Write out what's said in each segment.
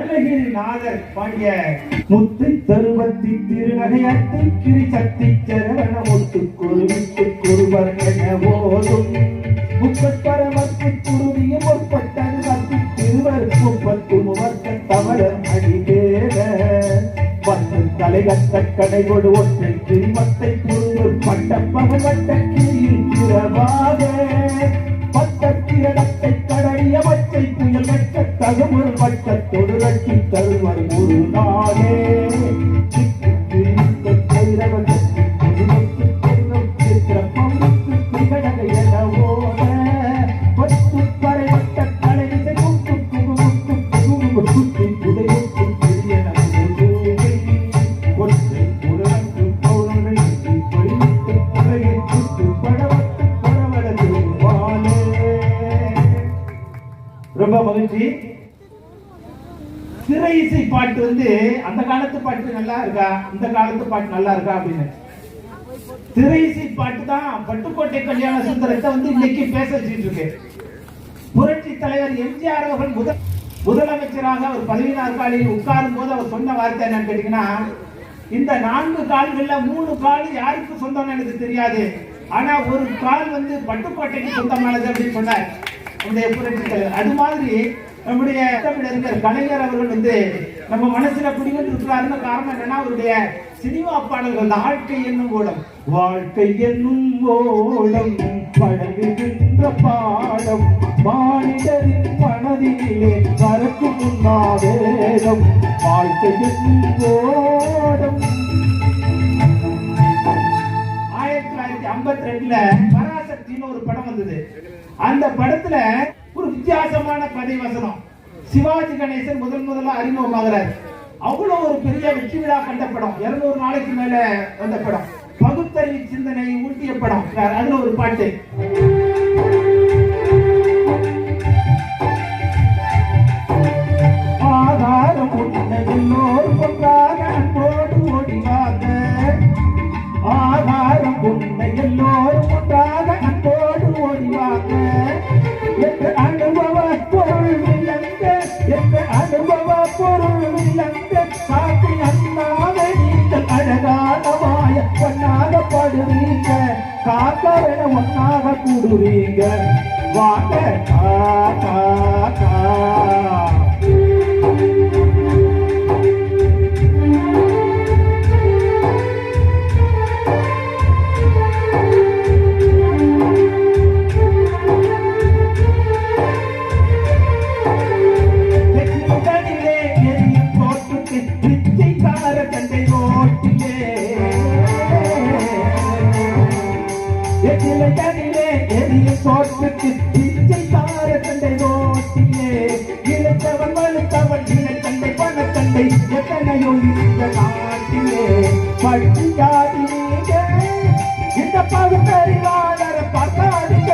அருணகிரிநாதர் பாடிய முத்து தருவத்தி திருநகையத்தை கிரி சக்தி சரவண முத்து குருவித்து குருவர் என போதும் முப்பரமத்து குருவிய முற்பட்டது கத்தி திருவர் முப்பத்து முவர்க்க தவறன் அடிதேட பத்து தலைகட்ட கடைகொடு ஒற்றை கிரிமத்தை குரு பட்ட பகவட்ட கிரியில் திறவாக பட்டத்திரடத்தை கடலிய வச்சை புயல் வட்ட தகுமுள் வட்ட தொடுரட்டி தருவர் ஒரு நாளே ரொம்ப மகிழ்ச்சி. திரை இசை பாட்டு வந்து அந்த காலத்து பாட்டு நல்லா இருக்கா, இந்த காலத்து பாட்டு நல்லா இருக்கா அப்படின்னு திரை இசை பாட்டு தான் பட்டுக்கோட்டை கல்யாண சுந்தரத்தை வந்து இன்னைக்கு பேச வச்சுட்டு இருக்கு. புரட்சி தலைவர் எம்ஜிஆர் அவர்கள் முதலமைச்சராக அவர் பதவி நாற்காலியில் உட்காரும் போது அவர் சொன்ன வார்த்தை என்னன்னு கேட்டீங்கன்னா, இந்த 4 கால்கள்ல 3 கால் யாருக்கு சொந்தம்னு எனக்கு தெரியாது, ஆனா ஒரு கால் வந்து பட்டுக்கோட்டைக்கு சொந்தமானது அப்படின்னு சொன்னார் புரட்சி தலைவர். அது மாதிரி நம்முடைய தமிழறிஞர் கலைஞர் அவர்கள் வந்து நம்ம மனசுல குடிவந்து இருக்கிறாருன்னு காரணம் என்னன்னா, அவருடைய சினிமா பாடல்கள் வாழ்க்கை என்னும் ஓடம், வாழ்க்கை என்னும் ஓடம் பழகுகின்ற பாடம் மானிடரின் மனதிலே கருக்கு முன்னாவேதம் வாழ்க்கை என்னும் ஓடம். 1952ல பராசக்தின்னு ஒரு படம் வந்தது. அந்த படத்துல ஒரு வித்தியாசமான கதை வசனம், சிவாஜி கணேசன் முதல்ல அறிமுகமாகிறார். அவ்வளவு ஒரு பெரிய வெற்றி விழா கண்ட படம், 200 நாளைக்கு மேல வந்த படம், பகுத்தறிவு சிந்தனை ஊட்டிய படம். அதுல ஒரு பாட்டு, ஆதாரம் எல்லோரும் ஒன்றாக அன்போடு ஓடிவாங்க, ஆதாரம் உன்னை எல்லோரும் ஒன்றாக அன்போடு ஓடிவாங்க, என்ற அனுபவ பொருள் விளங்க, என்ற அனுபவ பொருள் விளங்க, காட்டி அண்ணாக நீங்கள் அழகான மாய பொன்னாக படுவீங்க, காக்கவென ஒன்னாக கூடுவீங்க, வாங்க கா கா சோற்றுக்கு இச்சைக்கார கண்டை நோட்டிலே இழைத்தவன் வலுத்தவன் இணை கண்டை பணக்கண்டை எத்தனையோ இந்த நாட்டிலே பட்டி ஜாதி நீங்க இந்த பகுத்தறிவாளர பார்க்காதீங்க,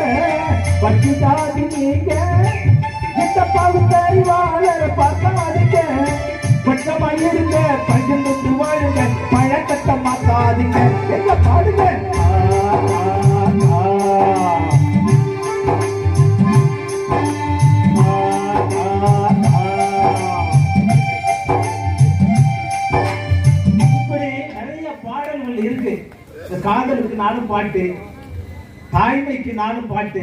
பட்டி ஜாதி நீங்க இந்த பகுத்தறிவாளர பார்க்காதீங்க, பட்டமாயிருங்க பஞ்சந்து வாழுங்க பழக்கத்தை மாத்தாதீங்க, எங்க பாடுங்க இருக்கு. காதலுக்கு நானும் பாட்டு, தாய்மைக்கு நானும் பாட்டு,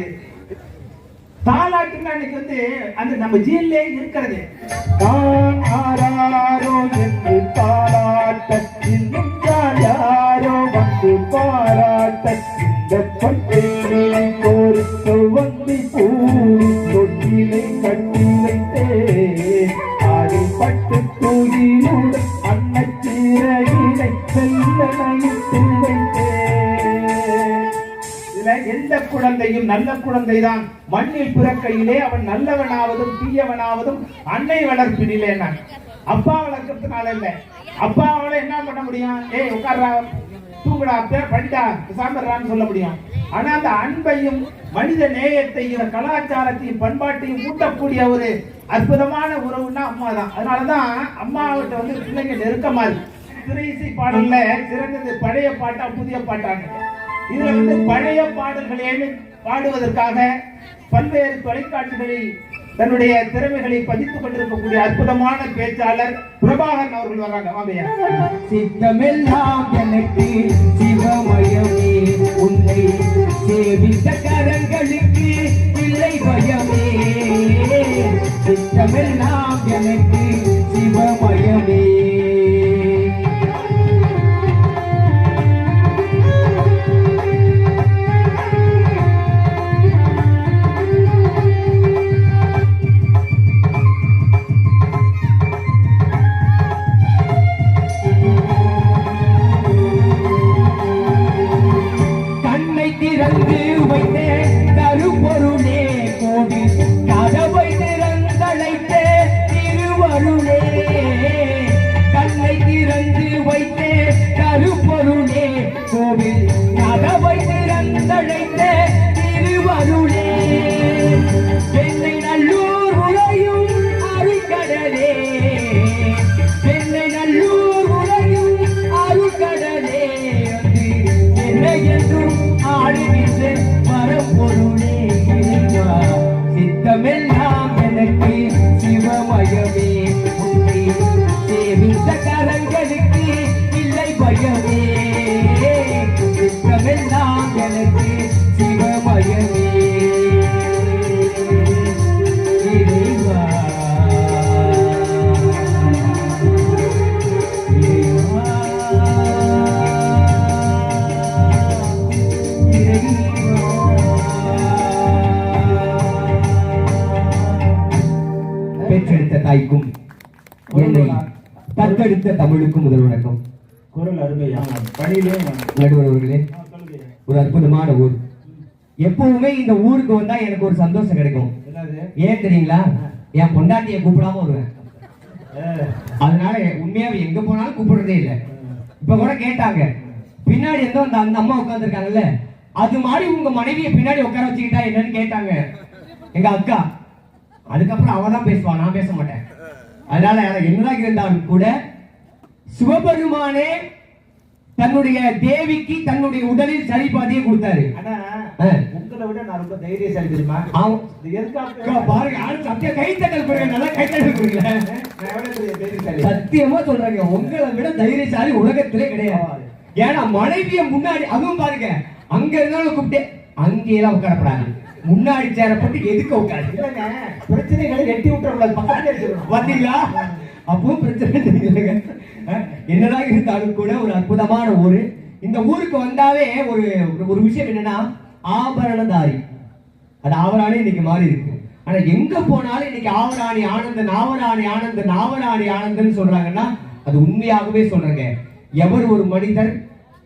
தாலாட்டுன்னு அன்னைக்கு வந்து அந்த நம்ம ஜீன்லே இருக்கிறது. தான் ஆராரோ என்று தாலாட்ட இன்னும் யாரோ வந்து பாராட்ட, இந்த பட்டினை கோரித்து வந்து பூரி தொட்டிலை கட்டி வைத்தே ஆடி பட்டு தூகியுடன் அன்னச்சீரையினை செல்லனையிட்டு வைத்தே. இதுல எந்த குழந்தையும் நல்ல குழந்தைதான் மண்ணில் பிறக்கையிலே அவன் நல்லவனாவதும் தீயவனாவதும் அன்னை வளர்ப்பினிலே. அப்பா வளர்க்கறதுனால இல்ல, அப்பா அவளை என்ன பண்ண முடியும், ஏய் உட்கார்றா தூங்குடா படிடா சாம்பர்றான்னு சொல்ல முடியும். ஆனா அந்த அன்பையும் மனித நேயத்தையும் கலாச்சாரத்தையும் பண்பாட்டையும் ஊட்டக்கூடிய ஒரு அற்புதமான உறவுன்னா அம்மா தான். அதனாலதான் அம்மாவிட்ட வந்து பிள்ளைங்க நெருக்கமா இருக்கு. திரை இசை பாடல்ல சிறந்தது பழைய பாட்டா புதிய பாட்டாங்க. இதுல வந்து பழைய பாடல்களை பாடுவதற்காக பல்வேறு தொலைக்காட்சிகளில் தன்னுடைய திறமைகளை பதித்துக் கொண்டிருக்கக்கூடிய அற்புதமான பேச்சாளர் பிரபாகரன் அவர்கள் வர்றாங்க. வாங்கய்யா. சித்தமெல்லாம் எனக்கு சிவமயமே, உன்னை சேவித்த கரங்களுக்கு இல்லை பயமே. சித்தமெல்லாம் எனக்கு சிவமயமே. திறந்து வைத்தே தருபொருளே, கோவில் கதவை திறந்தழைத்தே திருவருளே. கண்ணை திறந்து வைத்தே தருபொருளே, கோவில் கதவை திறந்தழைத்தே திருவருளே. சென்னை நல்லூர் உழையும் அருக்கடலே, சென்னை நல்லூர் உழையும் அருக்கடலே. என்னை என்றும் ஆடுகின்ற மரப்பொருளே இறைவா, சித்தமெல்லாம் எனக்கு சிவமயமே. உன்னை சேவித்த கரங்களுக்கு இல்லை பயமே. சித்தமெல்லாம் எனக்கு சிவமயமே இறைவா. பெற்றெடுத்த தாய்க்கும் என்னை தத்தெடுத்த தமிழுக்கும் முதல் வணக்கம். குரல் அருமையா. பணியிலே நடுவர் அவர்களே, ஒரு அற்புதமான ஊர். எப்பவுமே இந்த ஊருக்கு வந்தா எனக்கு ஒரு சந்தோஷம் கிடைக்கும். ஏன் தெரியுங்களா? என் பொண்டாட்டியை கூப்பிடாம வருவேன். அதனால உண்மையாவே எங்க போனாலும் கூப்பிடுறதே இல்லை. இப்ப கூட கேட்டாங்க, பின்னாடி எந்த அந்த அம்மா உட்கார்ந்துருக்காங்கல்ல, அது மாதிரி உங்க மனைவியை பின்னாடி உட்கார வச்சுக்கிட்டா என்னன்னு கேட்டாங்க எங்க அக்கா. அதுக்கப்புறம் அவ தான் பேசுவான், நான் பேச மாட்டேன். அதனால என்னதான் இருந்தாலும் கூட சிவபெருமானே தன்னுடைய தேவிக்கு தன்னுடைய உடலில் சரிபாதியை கொடுத்தாரு. உங்களை விட நான் ரொம்ப தைரியசாலி தெரியுமா? பாருங்க, சத்திய கைத்தட்டல் கொடுங்க, நல்லா கைத்தட்டல் கொடுங்க. சத்தியமா சொல்றாங்க, உங்களை விட தைரியசாலி உலகத்திலே கிடையாது. ஏன்னா மனைவிய முன்னாடி, அதுவும் பாருங்க, அங்க இருந்தாலும் கூப்பிட்டு அங்கேயெல்லாம் உட்காரப்படாது, முன்னாடி சேரப்பட்டு எதுக்கு உட்காரு. பிரச்சனைகளை எட்டி விட்டுறக்கூடாது, பாத்தீங்களா? அப்பவும் பிரச்சனை. என்னதான் இருந்தாலும் கூட ஒரு அற்புதமான ஊரு. இந்த ஊருக்கு வந்தாவே ஒரு ஒரு விஷயம் என்னன்னா, ஆபரணதாரி. அது ஆவராணி இன்னைக்கு மாறி இருக்கு. ஆனா எங்க போனாலும் இன்னைக்கு ஆவராணி ஆனந்தன், ஆவராணி ஆனந்தன், ஆவராணி ஆனந்தன் சொல்றாங்கன்னா அது உண்மையாகவே சொல்றாங்க. எவர் ஒரு மனிதர்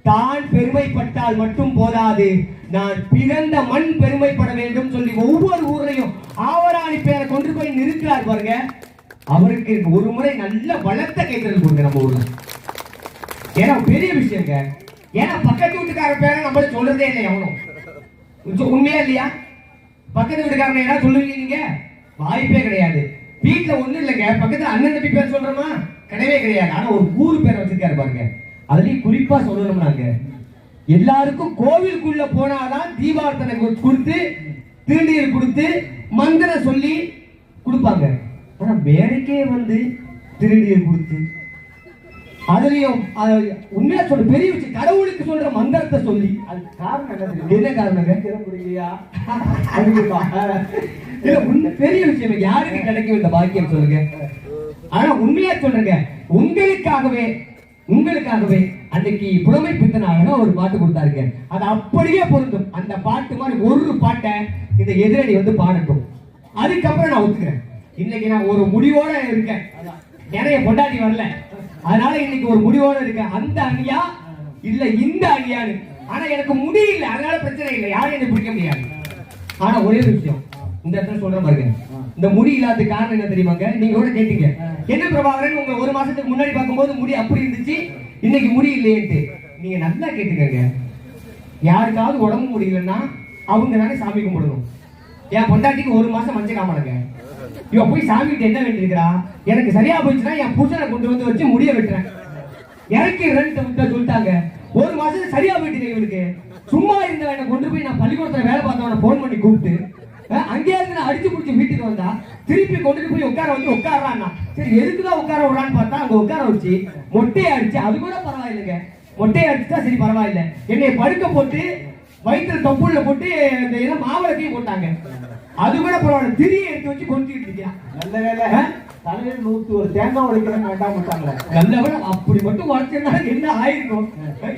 தான் பெருமைப்பட்டால் மட்டும் போதாது, நான் பிறந்த மண் பெருமைப்பட வேண்டும் சொல்லி ஒவ்வொரு ஊர்லயும் ஆவராணி பேரை கொண்டு போய் நிறுத்துறார் பாருங்க. அவருக்கு ஒரு முறை நல்ல வளர்த்த கைத்தறல் கொடுங்க நம்ம ஊர்ல. ஏன்னா பெரிய விஷயங்க. ஏன்னா பக்கத்து வீட்டுக்கார பேரை நம்ம சொல்றதே இல்லை எவனும். உண்மையா இல்லையா? பக்கத்து வீட்டுக்காரன் ஏதாவது சொல்லுவீங்க நீங்க? வாய்ப்பே கிடையாது. வீட்டுல ஒண்ணு இல்லைங்க, பக்கத்துல அண்ணன் தம்பி பேர் சொல்றோமா? கிடையவே கிடையாது. ஆனா ஒரு ஊர் பேரை வச்சிருக்காரு பாருங்க. அதுலயும் குறிப்பா சொல்லணும்னாங்க, எல்லாருக்கும் கோவிலுக்குள்ள போனாதான் தீபார்த்தனை கொடுத்து திருநீர் கொடுத்து மந்திரம் சொல்லி கொடுப்பாங்க. ஆனா மேடைக்கே வந்து திருநீர் கொடுத்து அதுலயும் உண்மையா சொல்ற பெரிய விஷயம், கடவுளுக்கு சொல்ற மந்திரத்தை சொல்லி, அது காரணம் என்ன காரணங்க? பெரிய விஷயம் யாருக்கு கிடைக்கும் இந்த பாக்கியம் சொல்லுங்க. ஆனா உண்மையா சொல்றேங்க, உங்களுக்காகவே அன்னைக்கு புலமை பித்தனாக ஒரு பாட்டு கொடுத்தாருங்க. அது அப்படியே பொருந்தும். அந்த பாட்டு மாதிரி ஒரு பாட்டை இந்த எதிரணி வந்து பாடட்டும், அதுக்கப்புறம் நான் ஒத்துக்கிறேன். இன்னைக்கு நான் ஒரு முடிவோட இருக்கேன். நிறைய பொண்டாட்டி வரல, அதனால இன்னைக்கு ஒரு முடிவோட இருக்கேன். அந்த அணியா இல்ல இந்த அணியான்னு. ஆனா எனக்கு முடியல, அதனால பிரச்சனை இல்லை, யாரும் என்ன பிடிக்க முடியாது. ஆனா ஒரே விஷயம் இந்த இடத்துல சொல்ற பாருங்க, இந்த முடி இல்லாத காரணம் என்ன தெரியுமாங்க? நீங்க கூட கேட்டீங்க, என்ன பிரபாகரன் உங்க ஒரு மாசத்துக்கு முன்னாடி பார்க்கும்போது முடி அப்படி இருந்துச்சு, இன்னைக்கு முடி இல்லையேன்ட்டு. நீங்க நல்லா கேட்டுக்கங்க, யாருக்காவது உடம்பு முடியலன்னா அவங்க தானே சாமி கும்பிடணும். என் பொண்டாட்டிக்கு ஒரு மாசம் மஞ்சள் காமலங்க, இவ போய் சாமி கிட்ட என்ன வேண்டியிருக்கிறா, எனக்கு சரியா போயிடுச்சுன்னா என் புருஷனை கொண்டு வந்து வச்சு முடிய வெட்டுறேன், இறக்கி சொல்லிட்டாங்க. ஒரு மாசத்துக்கு சரியா போயிட்டு இவனுக்கு. சும்மா இருந்தவனை கொண்டு போய் நான் பள்ளிக்கூடத்துல வேலை பார்த்தவனை போன் பண்ணி கூப்பிட்டு அங்கேயே இருந்து நான் அடிச்சு பிடிச்சி வீட்டுக்கு வந்தா திருப்பி கொண்டுட்டு போய் உட்கார வச்சு உட்காரான்னா சரி எதுக்குதான் உட்கார விடுறான்னு பார்த்தா அங்க உட்கார வச்சு மொட்டையை அடிச்சு அது கூட பரவாயில்லைங்க. மொட்டையை அடிச்சுட்டா சரி பரவாயில்லை. என்னை படுக்க போட்டு வயிற்றுல தொப்புள்ள போட்டு இந்த இதை மாவளத்தையும் போட்டாங்க. அது கூட பரவாயில்ல. திரியை எடுத்து வச்சு கொண்டுட்டு இருக்கியா. நல்ல வேலை தலையில் 101 தேங்காய் உடைக்கிறேன்னு வேண்டாம் விட்டாங்களே. நல்ல வேலை. அப்படி மட்டும் உடைச்சிருந்தா என்ன ஆயிருக்கும்.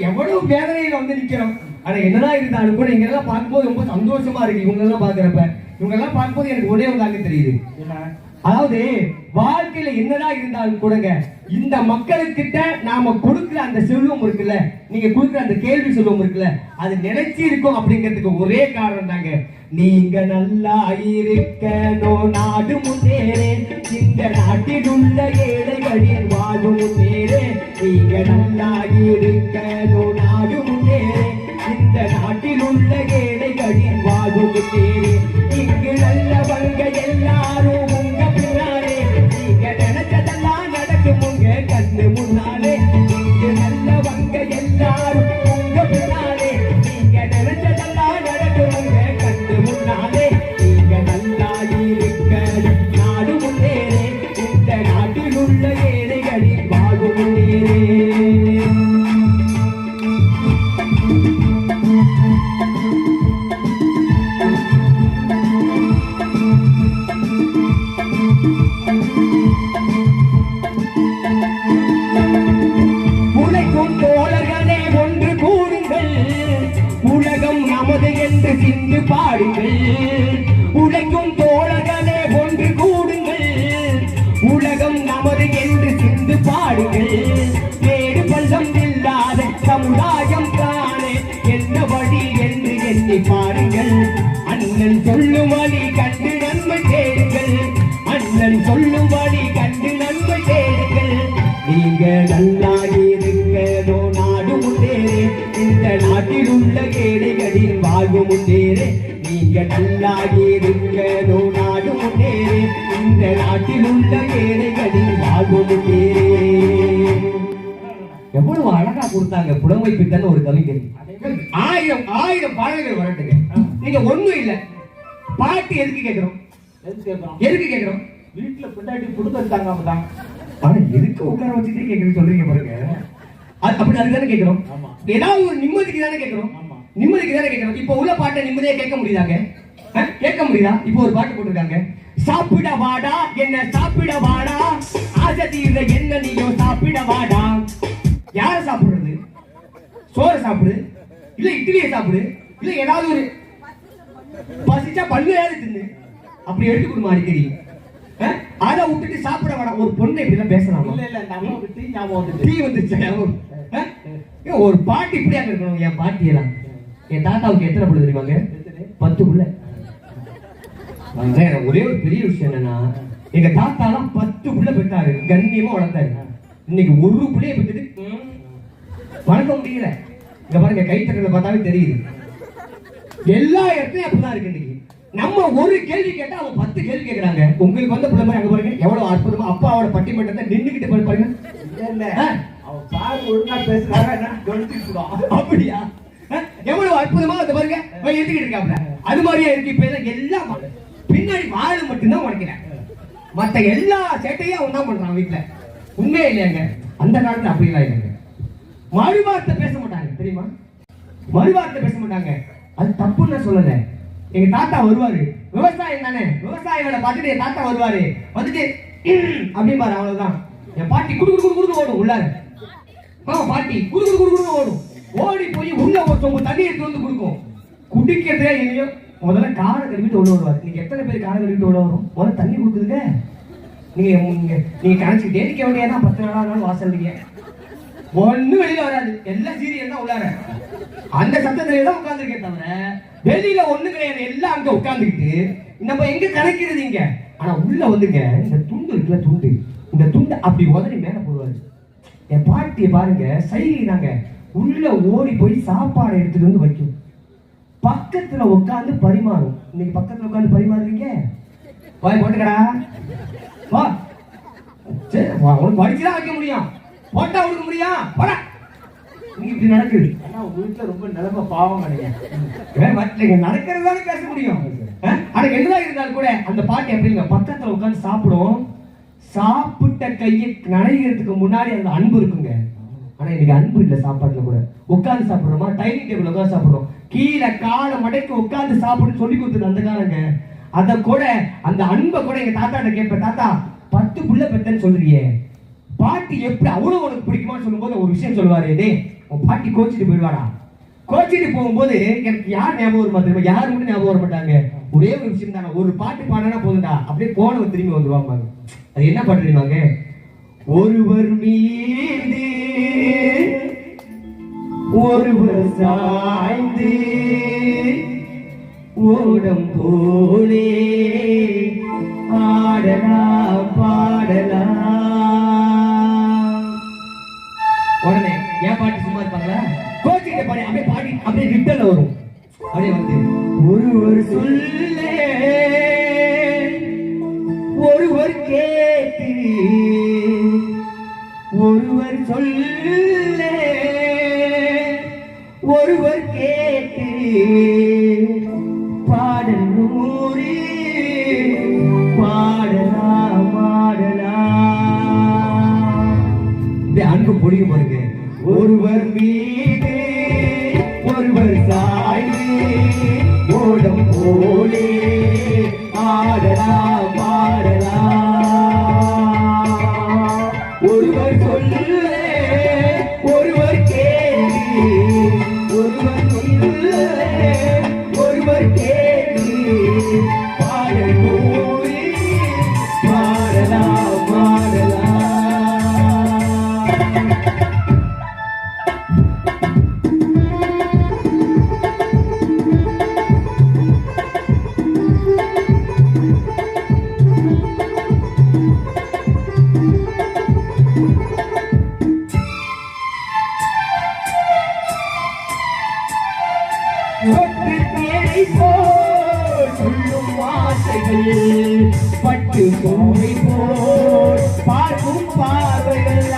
எவ்வளவு வேதனையில வந்து நிக்கிறோம். ஆனா என்னதான் இருந்தாலும் கூட இங்க எல்லாம் பார்க்கும்போது ரொம்ப சந்தோஷமா இருக்கு. இவங்க எல்லாம் பாக்குறப்ப இவங்க எல்லாம் பார்க்கும்போது எனக்கு ஒரே ஒரு தாங்க தெரியுது. அதாவது வாழ்க்கையில என்னதான் இருந்தாலும் கூடங்க இந்த மக்களுக்கிட்ட நாம கொடுக்கிற அந்த செல்வம் இருக்குல்ல, நீங்க கொடுக்கிற அந்த கேள்வி செல்வம் இருக்குல்ல, அது நிலைச்சி இருக்கும் அப்படிங்கிறதுக்கு ஒரே காரணம் தாங்க. நீங்க நல்லா இருக்கணும் நாடு முன்னேறே, இந்த நாட்டில் உள்ள ஏழைகளின் வாழ்வு முன்னேறே. நீங்க நல்லா இருக்கணும் நாடு முன்னேறே, இந்த நாட்டில் உள்ள ஏழைகளின் வாழ்வு முன்னேறே. இங்கு நல்லவங்க எல்லாரும் உங்க பின்னாலே, நீங்க நினைச்சதெல்லாம் நடக்கும் உங்க கண்ணு முன்னாலே. இங்கு நல்லவங்க எல்லாரும் உங்க பின்னாலே, நீங்க நினைச்சதெல்லாம் நடக்கும் உங்க கண்ணு முன்னாலே. நீங்க நல்லா இருக்க நாடு முன்னேறே, இந்த நாட்டில் உள்ள ஏழைகளின் வாழ்வு முன்னேறே. உழைக்கும் தோழர்களே ஒன்று கூடுங்கள், உலகம் நமது என்று சிந்து பாடுங்கள். உழைக்கும் தோழர்களே ஒன்று கூடுங்கள், உலகம் நமது என்று சிந்து பாடுங்கள். வேறு பள்ளம் இல்லாத சமுதாயம் தானே என்ன வழி என்று எண்ணி பாருங்கள். அண்ணன் சொல்லும் வழி கண்டு நன்மை தேடுங்கள், அண்ணன் சொல்லும் வழி கண்டு நன்மை தேடுங்கள். நீங்க நல்லா இருக்கணும் நாடு முன்னேறே, இந்த நாட்டில் உள்ள ஏழைகளின் வாழ்வு முன்னேறே. நீங்க நல்லா இருக்கணும் நாடு முன்னேறே, இந்த நாட்டில் உள்ள ஏழைகளின் வாழ்வு முன்னேறே. எவ்வளவு அழகா கொடுத்தாங்க புலமை பித்தன் ஒரு கவிஞர். 1000 பாடல்கள் வரட்டுங்க. நீங்க ஒண்ணும் இல்ல பாட்டு எதுக்கு கேட்கிறோம்? எதுக்கு கேட்கிறோம்? வீட்டுல பின்னாடி கொடுத்தாங்க அப்பதான். ஆனா எதுக்கு உட்கார வச்சுட்டு கேட்கறது சொல்றீங்க பாருங்க. அப்படி அதுதானே கேட்கிறோம். ஏதாவது ஒரு நிம்மதிக்கு தானே கேட்கிறோம். நிம்மதிக்கு தானே கேட்கிறோம். இப்ப உள்ள பாட்டை நிம்மதியா கேட்க முடியுதாங்க? கேட்க முடியுதா? இப்போ ஒரு பாட்டு போட்டிருக்காங்க. சாப்பிட வாடா என்ன சாப்பிட வாடா, ஆசை தீர என்ன நீயோ சாப்பிட வாடா. யார சாப்பிடுறது? சோறு சாப்பிடு, இல்ல இட்லியை சாப்பிடு, இல்ல ஏதாவது ஒரு பசிச்சா பல்லையாவது தின்னு, அப்படி எடுத்து கொடுமா அடிக்கடி. அதை விட்டுட்டு சாப்பிட வேடா. ஒரு பொண்ணு இப்படிதான் பேசலாம். டீ வந்துச்சு. ஒரு பாட்டி இப்படியாக இருக்கணும். என் பாட்டி எல்லாம் என் தாத்தாவுக்கு எத்தனை பிள்ளை தெரியுமாங்க? 10 பிள்ளை. ஒரே ஒரு பெரிய விஷயம் என்னன்னா, எங்க தாத்தா எல்லாம் 10 பிள்ளை பெற்றாரு, கண்ணியமா வளர்த்தாரு. இன்னைக்கு ஒரு பிள்ளைய பெற்றது வளர்க்க முடியல. இங்க பாருங்க, கைத்தறத பார்த்தாவே தெரியுது. எல்லா இடத்துலயும் அப்படிதான் இருக்கு. இன்னைக்கு நம்ம ஒரு கேள்வி கேட்டா அவங்க 10 கேள்வி கேட்கறாங்க. உங்களுக்கு வந்த பிள்ளை அங்க பாருங்க எவ்வளவு அற்புதமா அப்பாவோட பட்டிமன்றத்தை நின்னுகிட்டு பாருங்க. ஒழுங்கா பேசுறாங்க. அப்படியா? எவ்வளவு அற்புதமா அந்த பாருங்க எடுத்துக்கிட்டு இருக்காப்ல. அது மாதிரியே இருக்கு. இப்ப எல்லாம் பின்னாடி வாழ மட்டும்தான் உடைக்கிறேன். மத்த எல்லா சேட்டையும் அவன் தான் பண்றான் வீட்டுல. உண்மையே இல்லையாங்க. அந்த காலத்துல அப்படிலாம் இல்லைங்க. மறுவார்த்தை பேச மாட்டாங்க தெரியுமா? மறுவார்த்தை பேச மாட்டாங்க. அது தப்புன்னு சொல்லல. எங்க தாத்தா வருவாரு, விவசாயம் தானே, விவசாய வேலை பார்த்துட்டு என் தாத்தா வருவாரு, வந்துட்டு அப்படின்பாரு. அவ்வளவுதான். என் பாட்டி குடு குடு குடு ஓடும் உள்ளாரு. பாட்டி குடு குடு குடு ஓடும். ஓடி போய் உள்ள ஒரு சொம்பு தண்ணி எடுத்து வந்து கொடுக்கும். குடிக்கிறதே இல்லையோ முதல்ல காரை கழுவிட்டு உள்ள வருவாரு. நீங்க எத்தனை பேர் காரை கழுவிட்டு உள்ள வரும்? முதல்ல தண்ணி கொடுக்குதுங்க. நீங்க கணச்சுக்கிட்டே இருக்க வேண்டியதான். 10 நாளாக வாசல்றீங்க, ஒண்ணு வெளியில வராது. எல்லாம் சீரியல் தான் உள்ளார. அந்த சத்தத்திலே தான் உட்கார்ந்துருக்கேன் தவிர வெளியில ஒண்ணு கிடையாது. எல்லாம் அங்க உட்கார்ந்துக்கிட்டு நம்ம எங்க கணக்கிறது இங்க. ஆனா உள்ள வந்துங்க இந்த துண்டு இருக்குல்ல, துண்டு, இந்த துண்டு அப்படி உதறி மேல போடுவாரு. என் பாட்டியை பாருங்க, சைகை தாங்க. உள்ள ஓடி போய் சாப்பாடு எடுத்துட்டு வந்து வைக்கும். பக்கத்துல உட்காந்து பரிமாறும். இன்னைக்கு பக்கத்துல உட்காந்து பரிமாறுறீங்க? வாய் போட்டுக்கடா வா. சரி, உனக்கு படிச்சுதான் வைக்க முடியும், போட்டா கொடுக்க முடியும். போடா. நீங்க இப்படி நடக்குது. ஆனா உங்க வீட்டுல ரொம்ப நிலைமை பாவம் நினைக்கிறேன். நடக்கிறதானே பேச முடியும். ஆனா என்னதான் இருந்தாலும் கூட அந்த பாட்டு எப்படிங்க பக்கத்துல உட்கார்ந்து சாப்பிடும். சாப்பிட்ட கையை நனைகிறதுக்கு முன்னாடி அந்த அன்பு இருக்குங்க. ஆனா இன்னைக்கு அன்பு இல்ல சாப்பாட்டுல கூட. உட்கார்ந்து சாப்பிடுறோமா, டைனிங் டேபிள் உட்கார்ந்து சாப்பிடுறோம், கீழே காலை மடக்கி உட்கார்ந்து சாப்பிடுன்னு சொல்லி கொடுத்தது அந்த காலங்க. அத கூட அந்த அன்பை கூட எங்க தாத்தாட்ட கேட்பேன், தாத்தா 10 புள்ள பெத்தன்னு சொல்றியே, பாட்டி எப்படி அவ்வளவு உனக்கு பிடிக்குமான்னு சொல்லும்போது ஒரு விஷயம் சொல்லுவாரு, டே உன் பாட்டி கோச்சிட்டு போயிடுவாடா. கோச்சிட்டு போகும்போது எனக்கு யார் ஞாபகம் வருமா தெரியுமா? யாரு மட்டும் ஞாபகம் வர மாட்டாங்க. ஒரே ஒரு விஷயம் தானே, ஒரு பாட்டு பாடினா போதும்டா, அப்படியே போனவங்க திரும்பி வந்துருவாங்க. அது என்ன பாட்டு தெரியுமாங்க? ஒருவர் மீது ஒருவர் சாய்ந்து ஓடம் போலே ஆடலாம் பாடலாம். உடனே ஏன் பாட்டு சும்மா இருப்பாங்களா? கோச்சிக்கிட்ட பாடி அப்படியே பாடி அப்படியே ரிட்டர்ல வரும். அப்படியே வந்து ஒருவர் சொல்லே ஒருவர் கேட்டு ஒருவர் சொல்லே ஒருவர் கேட்டு பாடல் நூறு பாடலாம் பாடலாம். அன்பு பொழியும் பாருங்க. ஒருவர் மீது ஒருவர் சாய்ந்து ஓடம் போலே ஆடலாம் பாடலாம். ஒருவர் சொல்ல ஒருவர் கேள்வி ஒருவர் சொல்ல ஒருவர் கேள்வி பாடல் நூறு பாடலாம் பாடலாம். சொல்லும் வார்த்தைகள் பட்டு பூவை போல் பார்க்கும் பார்வைகள்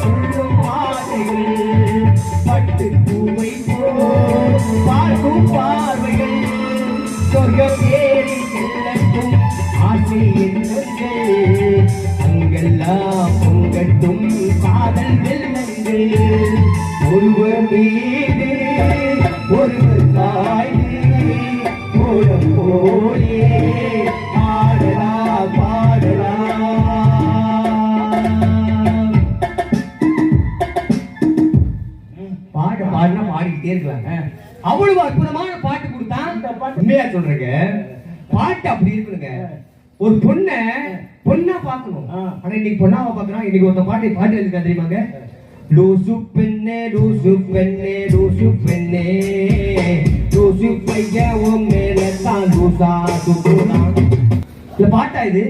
சொல்லும் வார்த்தைகள் பட்டு பூவை போல் பார்க்கும் பார்வைகள் சொர்க்க பேரி செல்லட்டும் ஆசை எண்ணங்கள் அங்கெல்லாம் பொங்கட்டும் காதல் வெள்ளங்கள். ஒருவர் மீது ஒருவர் சாய்ந்து ஓடம் போலே ஆடலா பாடலா. பாட்டு பாடினா பாடிக்கிட்டே இருக்கலாங்க. அவ்வளவு அற்புதமான பாட்டு கொடுத்தா உண்மையா சொல்றேங்க. பாட்டு அப்படி இருக்குங்க. ஒரு பொண்ணா பார்க்கணும். ஆனா இன்னைக்கு பொண்ணாவா பாக்குறான். இன்னைக்கு ஒரு பாட்டு எழுதிருக்கா தெரியுமாங்க? லூசு பெண்ணே லூசு பெண்ணே லூசு பெண்ணே லூசு பைய உன் மேல தான் லூசா துப்புதான். இல்ல பாட்டா இது?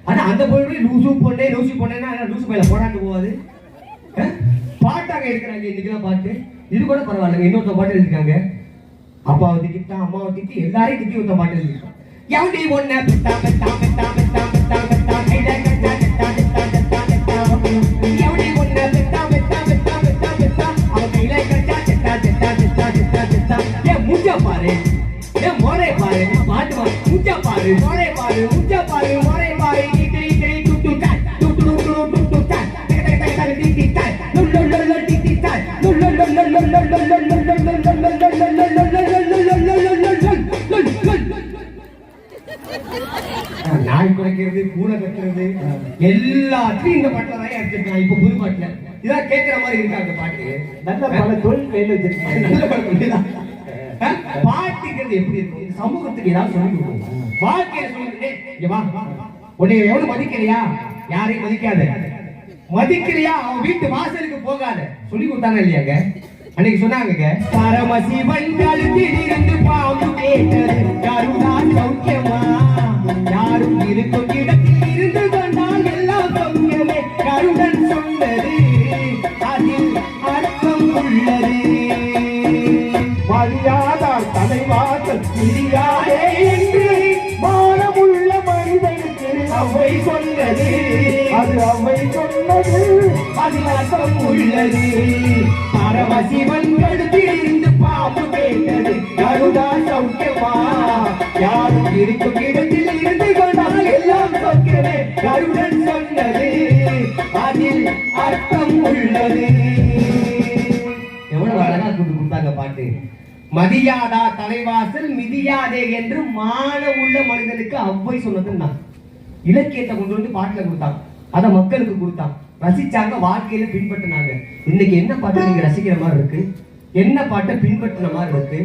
ஆனா அந்த பொண்ணு லூசு பொண்ணே லூசு பொண்ணேன்னா லூசு பையில போடாண்டு போவாது. பாட்டாக இருக்கிறாங்க இன்னைக்குதான் பாட்டு. இது கூட பரவாயில்லைங்க. இன்னொருத்த பாட்டு எழுதிருக்காங்க. அப்பாவை திட்டான் அம்மாவை திட்டி எல்லாரையும் திட்டி ஒருத்த பாட்டு எழுதிருக்கான். எவடி ஒன்ன பெட்டா பெட்டா பெட்டா பெட்டா பெட்டா பெட்டா கையில கட்டா கட்டா கட்டா கட்டா கட்டா எவடி ஒன்ன பெட்டா பெட்டா பெட்டா பெட்டா பெட்டா அவ கையில கட்டா கட்டா கட்டா கட்டா கட்டா கட்டா. ஏ மூஞ்சா பாரு, ஏ மோரே பாரு, பாட்டு பாரு, மூஞ்சா பாரு, மோரே பாரு, மூஞ்சா பாரு, மோரே பாரு, இடி இடி டுட்டு டா டுட்டு டுட்டு டுட்டு டா டக டக டக டி டி டா லொ லொ லொ டி டி டா லொ லொ லொ லொ லொ லொ லொ லொ லொ நாய் குறைக்கிறது பூனை கட்டுறது எல்லாத்தையும் இந்த பாட்டுல தான் எடுத்துருக்காங்க. இப்ப புது பாட்டுல இதான் கேட்கிற மாதிரி இருக்காங்க. பாட்டு நல்ல பல தொழில் கையில வச்சிருக்காங்க. பாட்டுங்கிறது எப்படி இருக்கும்? சமூகத்துக்கு ஏதாவது சொல்லி கொடுக்கும். வாழ்க்கையில சொல்லிட்டு உன்னை எவ்வளவு மதிக்கலையா, யாரையும் மதிக்காத, மதிக்கலையா அவன் வீட்டு வாசலுக்கு போகாத சொல்லி கொடுத்தாங்க இல்லையாங்க? அன்னைக்கு சொன்னாங்க பரமசிவன் கழுத்தில் இருந்து பாம்பு கேட்டது யாருதான் சௌக்கியமா, யாரும் இருக்கும் இடத்தில் இருந்து கொண்டால் எல்லாம் சௌக்கியமே கருடன் சொன்னது அதில் அர்த்தம் உள்ளது. மரியாதால் தலைவாசல் பிரியாதே என்று மானமுள்ள மனிதனுக்கு அவை சொன்னது, அது அவை சொன்னது அதில் அர்த்தம் உள்ளது. பரமசிவன் கழுத்தில் இருந்து பாம்பு கேட்டது கருடா சௌக்கியமா யாரும் இருக்கும் இடத்தில் இருந்து கொண்டால் எல்லாம் சௌக்கியமே கருடன் சொன்னது அதில் அர்த்தம் உள்ளது. எவ்வளவு அழகா கொடுத்தாங்க பாட்டு. மதியாதா தலைவாசல் மிதியாதே என்று மானம் உள்ள மனிதனுக்கு அவ்வை சொன்னதுன்னா இலக்கியத்தை கொண்டு வந்து பாட்டுல கொடுத்தாங்க, அதை மக்களுக்கு கொடுத்தாங்க, ரசிச்சாங்க, வாழ்க்கையில பின்பற்றினாங்க. இன்னைக்கு என்ன பாட்டு நீங்க ரசிக்கிற மாதிரி இருக்கு, என்ன பாட்டை பின்பற்றின மாதிரி இருக்கு?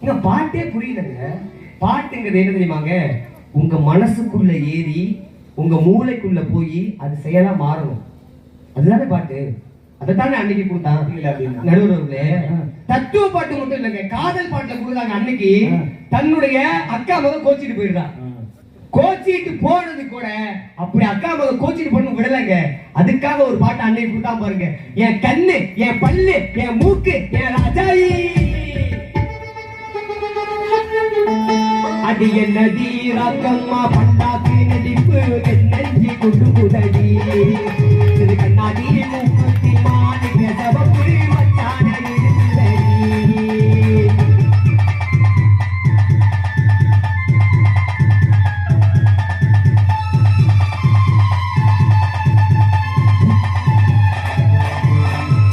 இங்க பாட்டே புரியலங்க. பாட்டுங்கிறது என்ன தெரியுமாங்க? உங்க மனசுக்குள்ள ஏறி உங்க மூளைக்குள்ள போய் அது செயலா மாறணும். அதுதானே பாட்டு. அதைத்தானே அன்னைக்கு கொடுத்தாங்க நடுவர்களே. தத்துவ பாட்டு மட்டும் இல்லைங்க, காதல் பாட்டுல கொடுத்தாங்க. அன்னைக்கு தன்னுடைய அக்கா மகன் கோச்சிட்டு போயிடுறான். கோச்சிட்டு போனது கூட அப்படி அக்கா மகன் கோச்சிட்டு போன விடலைங்க. அதுக்காக ஒரு பாட்டு அன்னைக்கு கொடுத்தா பாருங்க. என் கண்ணு, என் பல்லு, என் மூக்கு, என் ராஜாயி அடி என்ன தீராக்கம்மா பண்டாக்கு நடிப்பு நெஞ்சி கொண்டு புதடி கண்ணாடி மூக்குத்தி மாணிக்க சவப்பு மச்சான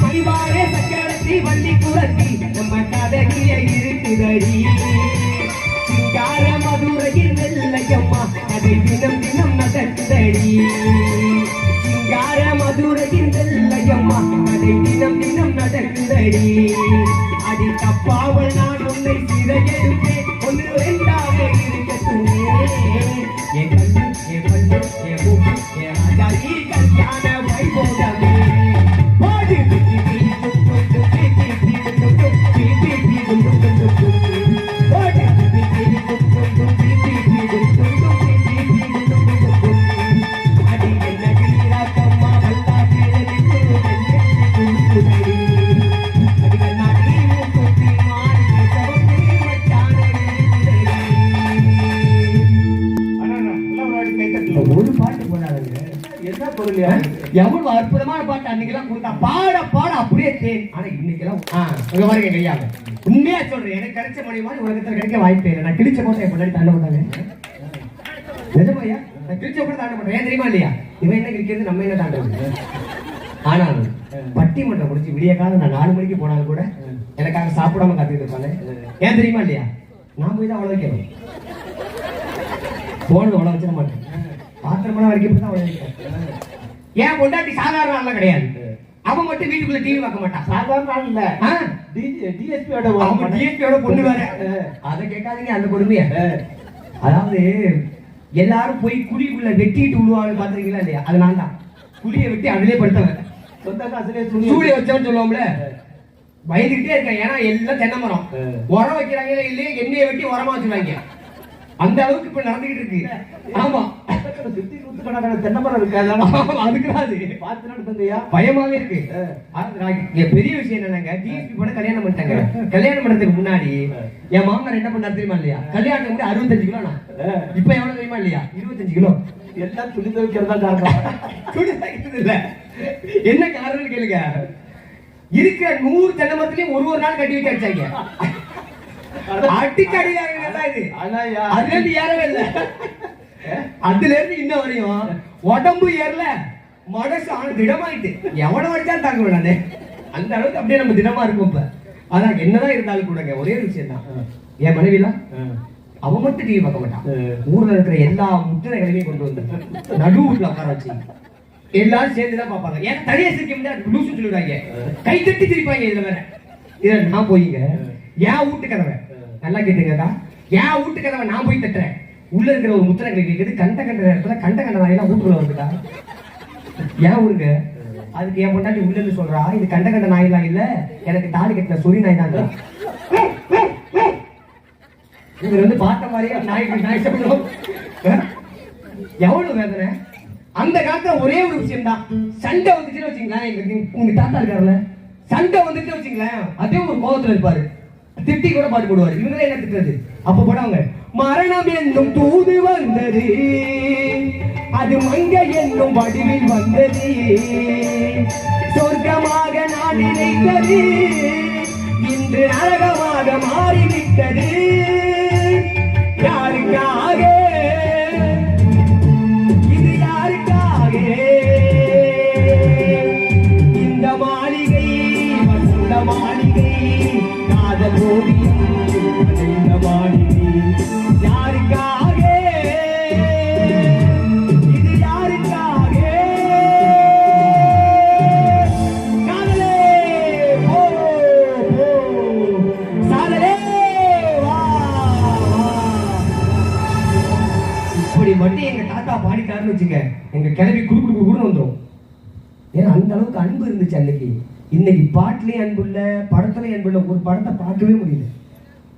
பரிவாரே சக்கரத்தி வள்ளி குரத்தி நம்ம கதகிய இருக்குதடி சிங்கார மதுரையில் வெள்ளையம்மா அதை தினம் தினம் நடக்குதடி சிங்கார மதுரையில் வெள்ளையம்மா அதை தினம் தினம் நடக்குதடி அடி தப்பாவல் நான் உன்னை சிறையெடுப்பேன் ஒன்று ரெண்டாக இருக்கட்டுமே என் கண்ணு என் பல்லு என் மூக்கு என் ராஜாஜி கல்யாண வைபோகமே பாடு ஒரு பாட்டு போடாதுங்க. என்ன பொருள்? எவ்வளவு அற்புதமான பாட்டு அன்னைக்கெல்லாம் கொடுத்தா பாட பாட அப்படியே தேன். ஆனா இன்னைக்கெல்லாம் அங்க பாருங்க கையாங்க. உண்மையா சொல்றேன், எனக்கு கிடைச்ச மொழிமா உலகத்துல கிடைக்க வாய்ப்பே இல்லை. நான் கிழிச்ச போட்ட என் முன்னாடி தாண்ட மாட்டாங்க. நிஜமாய்யா, நான் கிழிச்ச கூட தாண்ட மாட்டேன். ஏன் தெரியுமா இல்லையா? இவன் என்ன கிழிக்கிறது, நம்ம என்ன தாண்டது? ஆனால் பட்டிமன்றம் முடிச்சு விடிய காலம் நான் 4 மணிக்கு போனாலும் கூட எனக்காக சாப்பிடாம காத்துட்டு இருப்பாங்க. ஏன் தெரியுமா இல்லையா? நான் போய் தான் அவ்வளவு வைக்கணும். போனது அவ்வளவு வச்சிட மாட்டேன். பாத்திரமான வரைக்கும் தான் அவ்வளவு வைக்கிறேன். ஏன் பொண்டாட்டி சாதாரண ஆள் கிடையாது. அவன் மட்டும் வீட்டுக்குள்ள டிவி பார்க்க மாட்டான். சாதாரண ஆள் இல்ல, டிஎஸ்பியோட பொண்ணு வேற. அதை கேட்காதீங்க அந்த கொடுமைய. அதாவது எல்லாரும் போய் குழிக்குள்ள வெட்டிட்டு விடுவாங்க பாத்துறீங்களா இல்லையா? அது நான் தான் குழியை வெட்டி அதிலே படுத்தவன். சொந்த காசுலேயே சூரிய வச்சவன் சொல்லுவோம்ல. பயந்துகிட்டே இருக்கேன். ஏன்னா எல்லாம் தென்னை மரம் உரம் வைக்கிறாங்க இல்லையே, எண்ணெயை வெட்டி உரமா வச்சுருவாங்க. அந்த அளவுக்கு இப்ப நடந்துகிட்டு இருக்கு. ஆமா, தென்னை மரம் இருக்கு. அதுக்குதான் பார்த்து நடத்துங்கய்யா, பயமாவே இருக்கு. பெரிய விஷயம் என்னன்னாங்க, டிஎஸ்பி போட கல்யாணம் பண்ணிட்டாங்க. கல்யாணம் பண்ணதுக்கு முன்னாடி என் மாமனார் என்ன பண்ணாரு தெரியுமா இல்லையா? கல்யாணம் கூட 65 கிலோ. இப்ப எவ்வளவு தெரியுமா இல்லையா? 25 கிலோ. எல்லாம் துணி துவைக்கிறதா காரணம். துணி துவைக்கிறது இல்ல. என்ன காரணம்னு கேளுங்க. இருக்கிற 100 தென்னை மரத்துலயும் ஒரு நாள் கட்டி வச்சு அடிச்சாங்க. அடிக்கடி அதுல இருந்து ஏறவே இல்லை. அதுல இருந்து இன்ன வரையும் உடம்பு ஏறல, மனசு ஆன திடமாயிட்டு. எவனை அடிச்சாலும் தாங்க வேணானே, அந்த அளவுக்கு அப்படியே நம்ம திடமா இருக்கும். இப்ப அதான் என்னதான் இருந்தாலும் கூடங்க ஒரே ஒரு விஷயம் தான். என் மனைவிலாம் அவன் மட்டும் டிவி பார்க்க மாட்டான். ஊர்ல இருக்கிற எல்லா முத்திரைகளையும் கொண்டு வந்து நடு வீட்டுல உட்கார வச்சு எல்லாரும் சேர்ந்துதான் பார்ப்பாங்க. ஏன்னா தனியா சிரிக்க முடியாது, லூசு சொல்லிடுவாங்க, கை தட்டி சிரிப்பாங்க. இதுல வேற இதை நான் போயிங்க என் வீட்டு கதவை நல்லா கேட்டுங்கக்கா, என் வீட்டு கதவை நான் போய் தட்டுறேன். உள்ள இருக்கிற ஒரு முத்திரை கேட்குது. கண்ட நேரத்துல கண்ட நாயெல்லாம் வீட்டுக்குள்ள வந்துட்டா. ஏன் ஊருங்க? அதுக்கு என் பொண்டாட்டி உள்ள இருந்து சொல்றா, இது கண்ட நாயெல்லாம் இல்ல, எனக்கு தாலி கட்டின சொறி நாய் தான். இவர் வந்து பார்த்த மாதிரியே நாய் சாப்பிடும். எவ்வளவு வேதனை. அந்த காலத்துல ஒரே ஒரு விஷயம் தான், சண்டை வந்துச்சுன்னு வச்சுங்களேன். உங்க தாத்தா இருக்காருல்ல, சண்டை வந்துட்டு வச்சுங்களேன், அதே ஒரு கோபத்துல இருப்பாரு. திட்டி கூட பாட்டு போடுவாரு. இவங்களே என்ன திட்டுறது? அப்ப போடவங்க மரணம் என்னும் தூது வந்தது, அது மங்கை என்னும் வடிவில் வந்தது, சொர்க்கமாக நான் நினைத்தது இன்று நரகமாக மாறிவிட்டது. யாருக்காக இது யாருக்காக? இந்த மாளிகை வசந்த மாளிகை காதல் ஓவியம் இந்த மாளிகை யாருக்காக? இது யாருக்காக? காதலே போ போ, சாதலே வா. இப்படி மட்டும் எங்க தாத்தா பாடிட்டாருன்னு வச்சுக்க, எங்க கிளம்பி குடு குடு குடுன்னு வந்துடும். ஏன்னா அந்த அளவுக்கு அன்பு இருந்துச்சு அன்னைக்கு. இன்னைக்கு பாட்டுலயும் அன்பு இல்ல, படத்துலயும் அன்பு இல்ல. ஒரு படத்தை பார்க்கவே முடியல.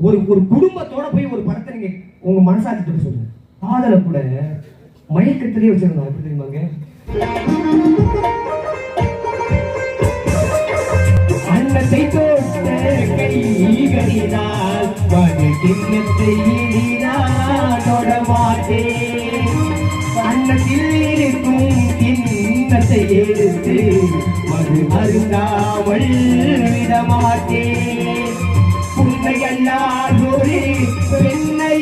ஒரு ஒரு குடும்பத்தோட போய் ஒரு படத்தை நீங்க உங்க மனசாட்சி தொட்டு சொல்லுங்க. காதலை கூட மயக்கத்திலே வச்சிருந்தோம். எப்படி தெரியுமாங்க? அன்னத்தை தோட்ட கைகளினால் மது கிண்ணத்தை நான் தொட மாட்டேன். அன்னத்தில் இருக்கும் கிண்ணத்தை எடுத்து மது அருந்தாமல் விடமாட்டேன். உண்மையல்லால் ஒரு பெண்ணை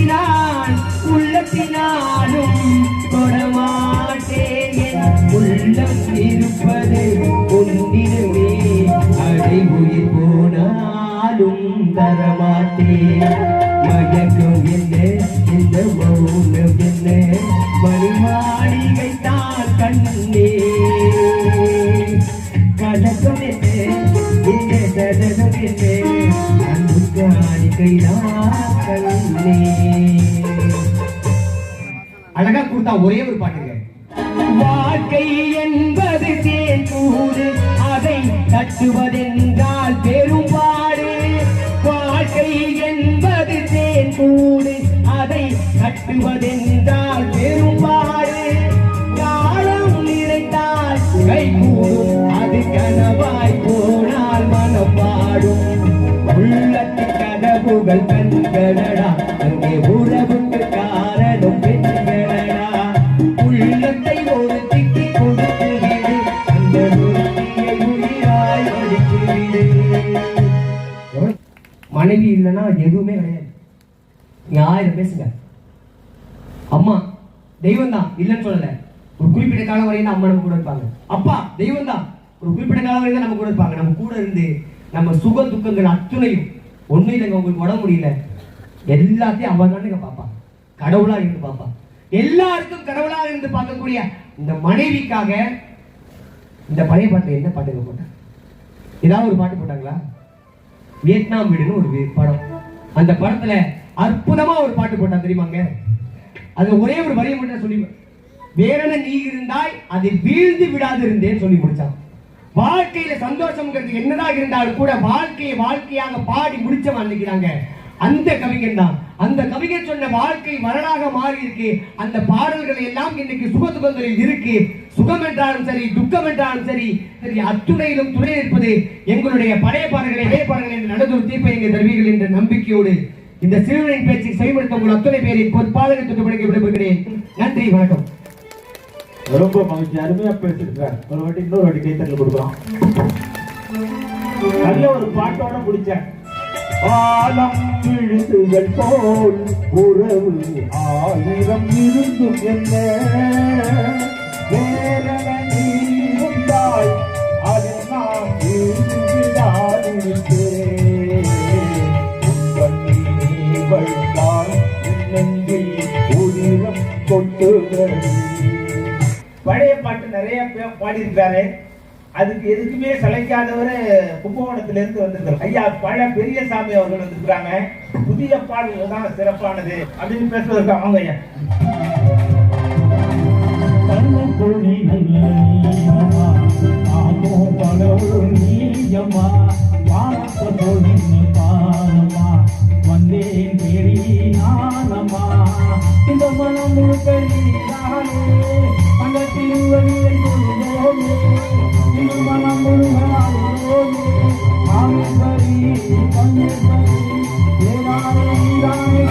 நான் உள்ளத்தினாலும் தொடமாட்டேன். உள்ளம் இருப்பது ஒன்றிலுமே, அதை உயிர் போனாலும் தரமாட்டேன். மயக்கம் என்ன, இந்த மௌனம் என்ன, மணிமாளிகை தான் கண்ணே. கலக்கம் என்ன, இந்த தடனம் என்ன, அன்பு காணிக்கை தான் கண்ணே. அழகா கொடுத்தா ஒரே ஒரு பாட்டுங்க. வாழ்க்கை என்பது தேன் கூடு, அதை தட்டுவதென்றால் பெரும்பாடு. வாழ்க்கை என்பது தேன் கூடு, அதை தட்டுவதென்றால் பெரும்பாடு. காலம் நிறைந்தால் கை கூடும், அது கனவாய் போனால் மனப்பாடும். உள்ளத்து கனவுகள் கண்களடா, அங்கே உறவுக்கு காரணம் பெண்களடா. உள்ளத்தை ஒரு திக்கி கொடுத்து விடு, அந்த உறுதியை உயிராய் மதித்து விடு. மனைவி இல்லைன்னா எதுவுமே கிடையாது. நீங்க 1000 பேசுங்க. அம்மா தெய்வம் தான், இல்லைன்னு சொல்லல. ஒரு குறிப்பிட்ட காலம் வரையும் அம்மா நம்ம கூட இருப்பாங்க. அப்பா தெய்வம் தான், ஒரு குறிப்பிட்ட காலம் வரையும் நம்ம கூட இருப்பாங்க. நம்ம கூட இருந்து நம்ம சுக துக்கங்கள் அத்துணையும், ஒண்ணும் இல்லைங்க உங்களுக்கு உடம்பு முடியல, எல்லாத்தையும் அவன் தானுங்க பாப்பா. கடவுளா இருந்து பாப்பா. எல்லாருக்கும் கடவுளாக இருந்து பார்க்கக்கூடிய இந்த மனைவிக்காக இந்த பழைய பாட்டுல என்ன பாட்டுங்க போட்டாங்க? ஏதாவது ஒரு பாட்டு போட்டாங்களா? வியட்நாம் வீடுன்னு ஒரு படம். அந்த படத்துல அற்புதமா ஒரு பாட்டு போட்டா தெரியுமாங்க? அது ஒரே ஒரு வரியை மட்டும் சொல்லி, வேறென நீ இருந்தாய் அதில் வீழ்ந்து விடாது இருந்தேன்னு சொல்லி முடிச்சான். வாழ்க்கையில சந்தோஷம்ங்கிறது என்னதான் இருந்தாலும் கூட வாழ்க்கையை வாழ்க்கையாக பாடி முடிச்சவன் அன்னைக்குறாங்க அந்த கவிஞன் தான். அந்த கவிஞர் சொன்ன வாழ்க்கை வரலாக மாறி இருக்கு. அந்த பாடல்கள் எல்லாம் இன்னைக்கு சுக துக்கங்களில் இருக்கு. சுகம் என்றாலும் சரி, துக்கம் என்றாலும் சரி, சரி அத்துணையிலும் துணை இருப்பது எங்களுடைய பழைய பாடல்களை என்று நடந்து ஒரு தீர்ப்பை எங்கள் தருவீர்கள் என்ற நம்பிக்கையோடு இந்த சிறுவனின் பேச்சை செயல்படுத்த உங்கள் அத்துணை பேரை பொறுப்பாளரை தொட்டுப்படுத்த விடைபெறுகிறேன். நன்றி, வணக்கம். ரொம்ப மகிழ்ச்சி, அருமையா பேசிருக்கார். ஒரு வாட்டி இன்னொரு வாட்டி கைத்தறல் கொடுக்குறோம். நல்ல ஒரு பாட்டோட முடிச்சேன். ஆலம் விழுதுகள் போல் உறவு 1000 இருந்தும் என்ன, வேறென நீ இருந்தாய் அதில் நான் விடாதிருக்கிறேன். நீ வழிந்தால் நெஞ்சில் உதிரம் கொட்டுகிறது. பழைய பாட்டு நிறைய பாடியிருக்காரு. அதுக்கு எதுக்குமே சளைக்காதவர் கும்பகோணத்துல இருந்து வந்திருக்காரு ஐயா பழ பெரியசாமி அவர்கள் வந்திருக்காங்க. புதிய பாடல்கள் தான் சிறப்பானது அப்படின்னு பேசுவதற்கு அவங்க ஐயா. வந்தேன் தேடி நானம்மா இந்த மனம் முழுக்க நீதானே அந்த திருவடியை சொல்லுவோமே இந்த மனம் முழுவதுமே ஆமிபரி பன்னீர்பரி ஏதானே நீதானே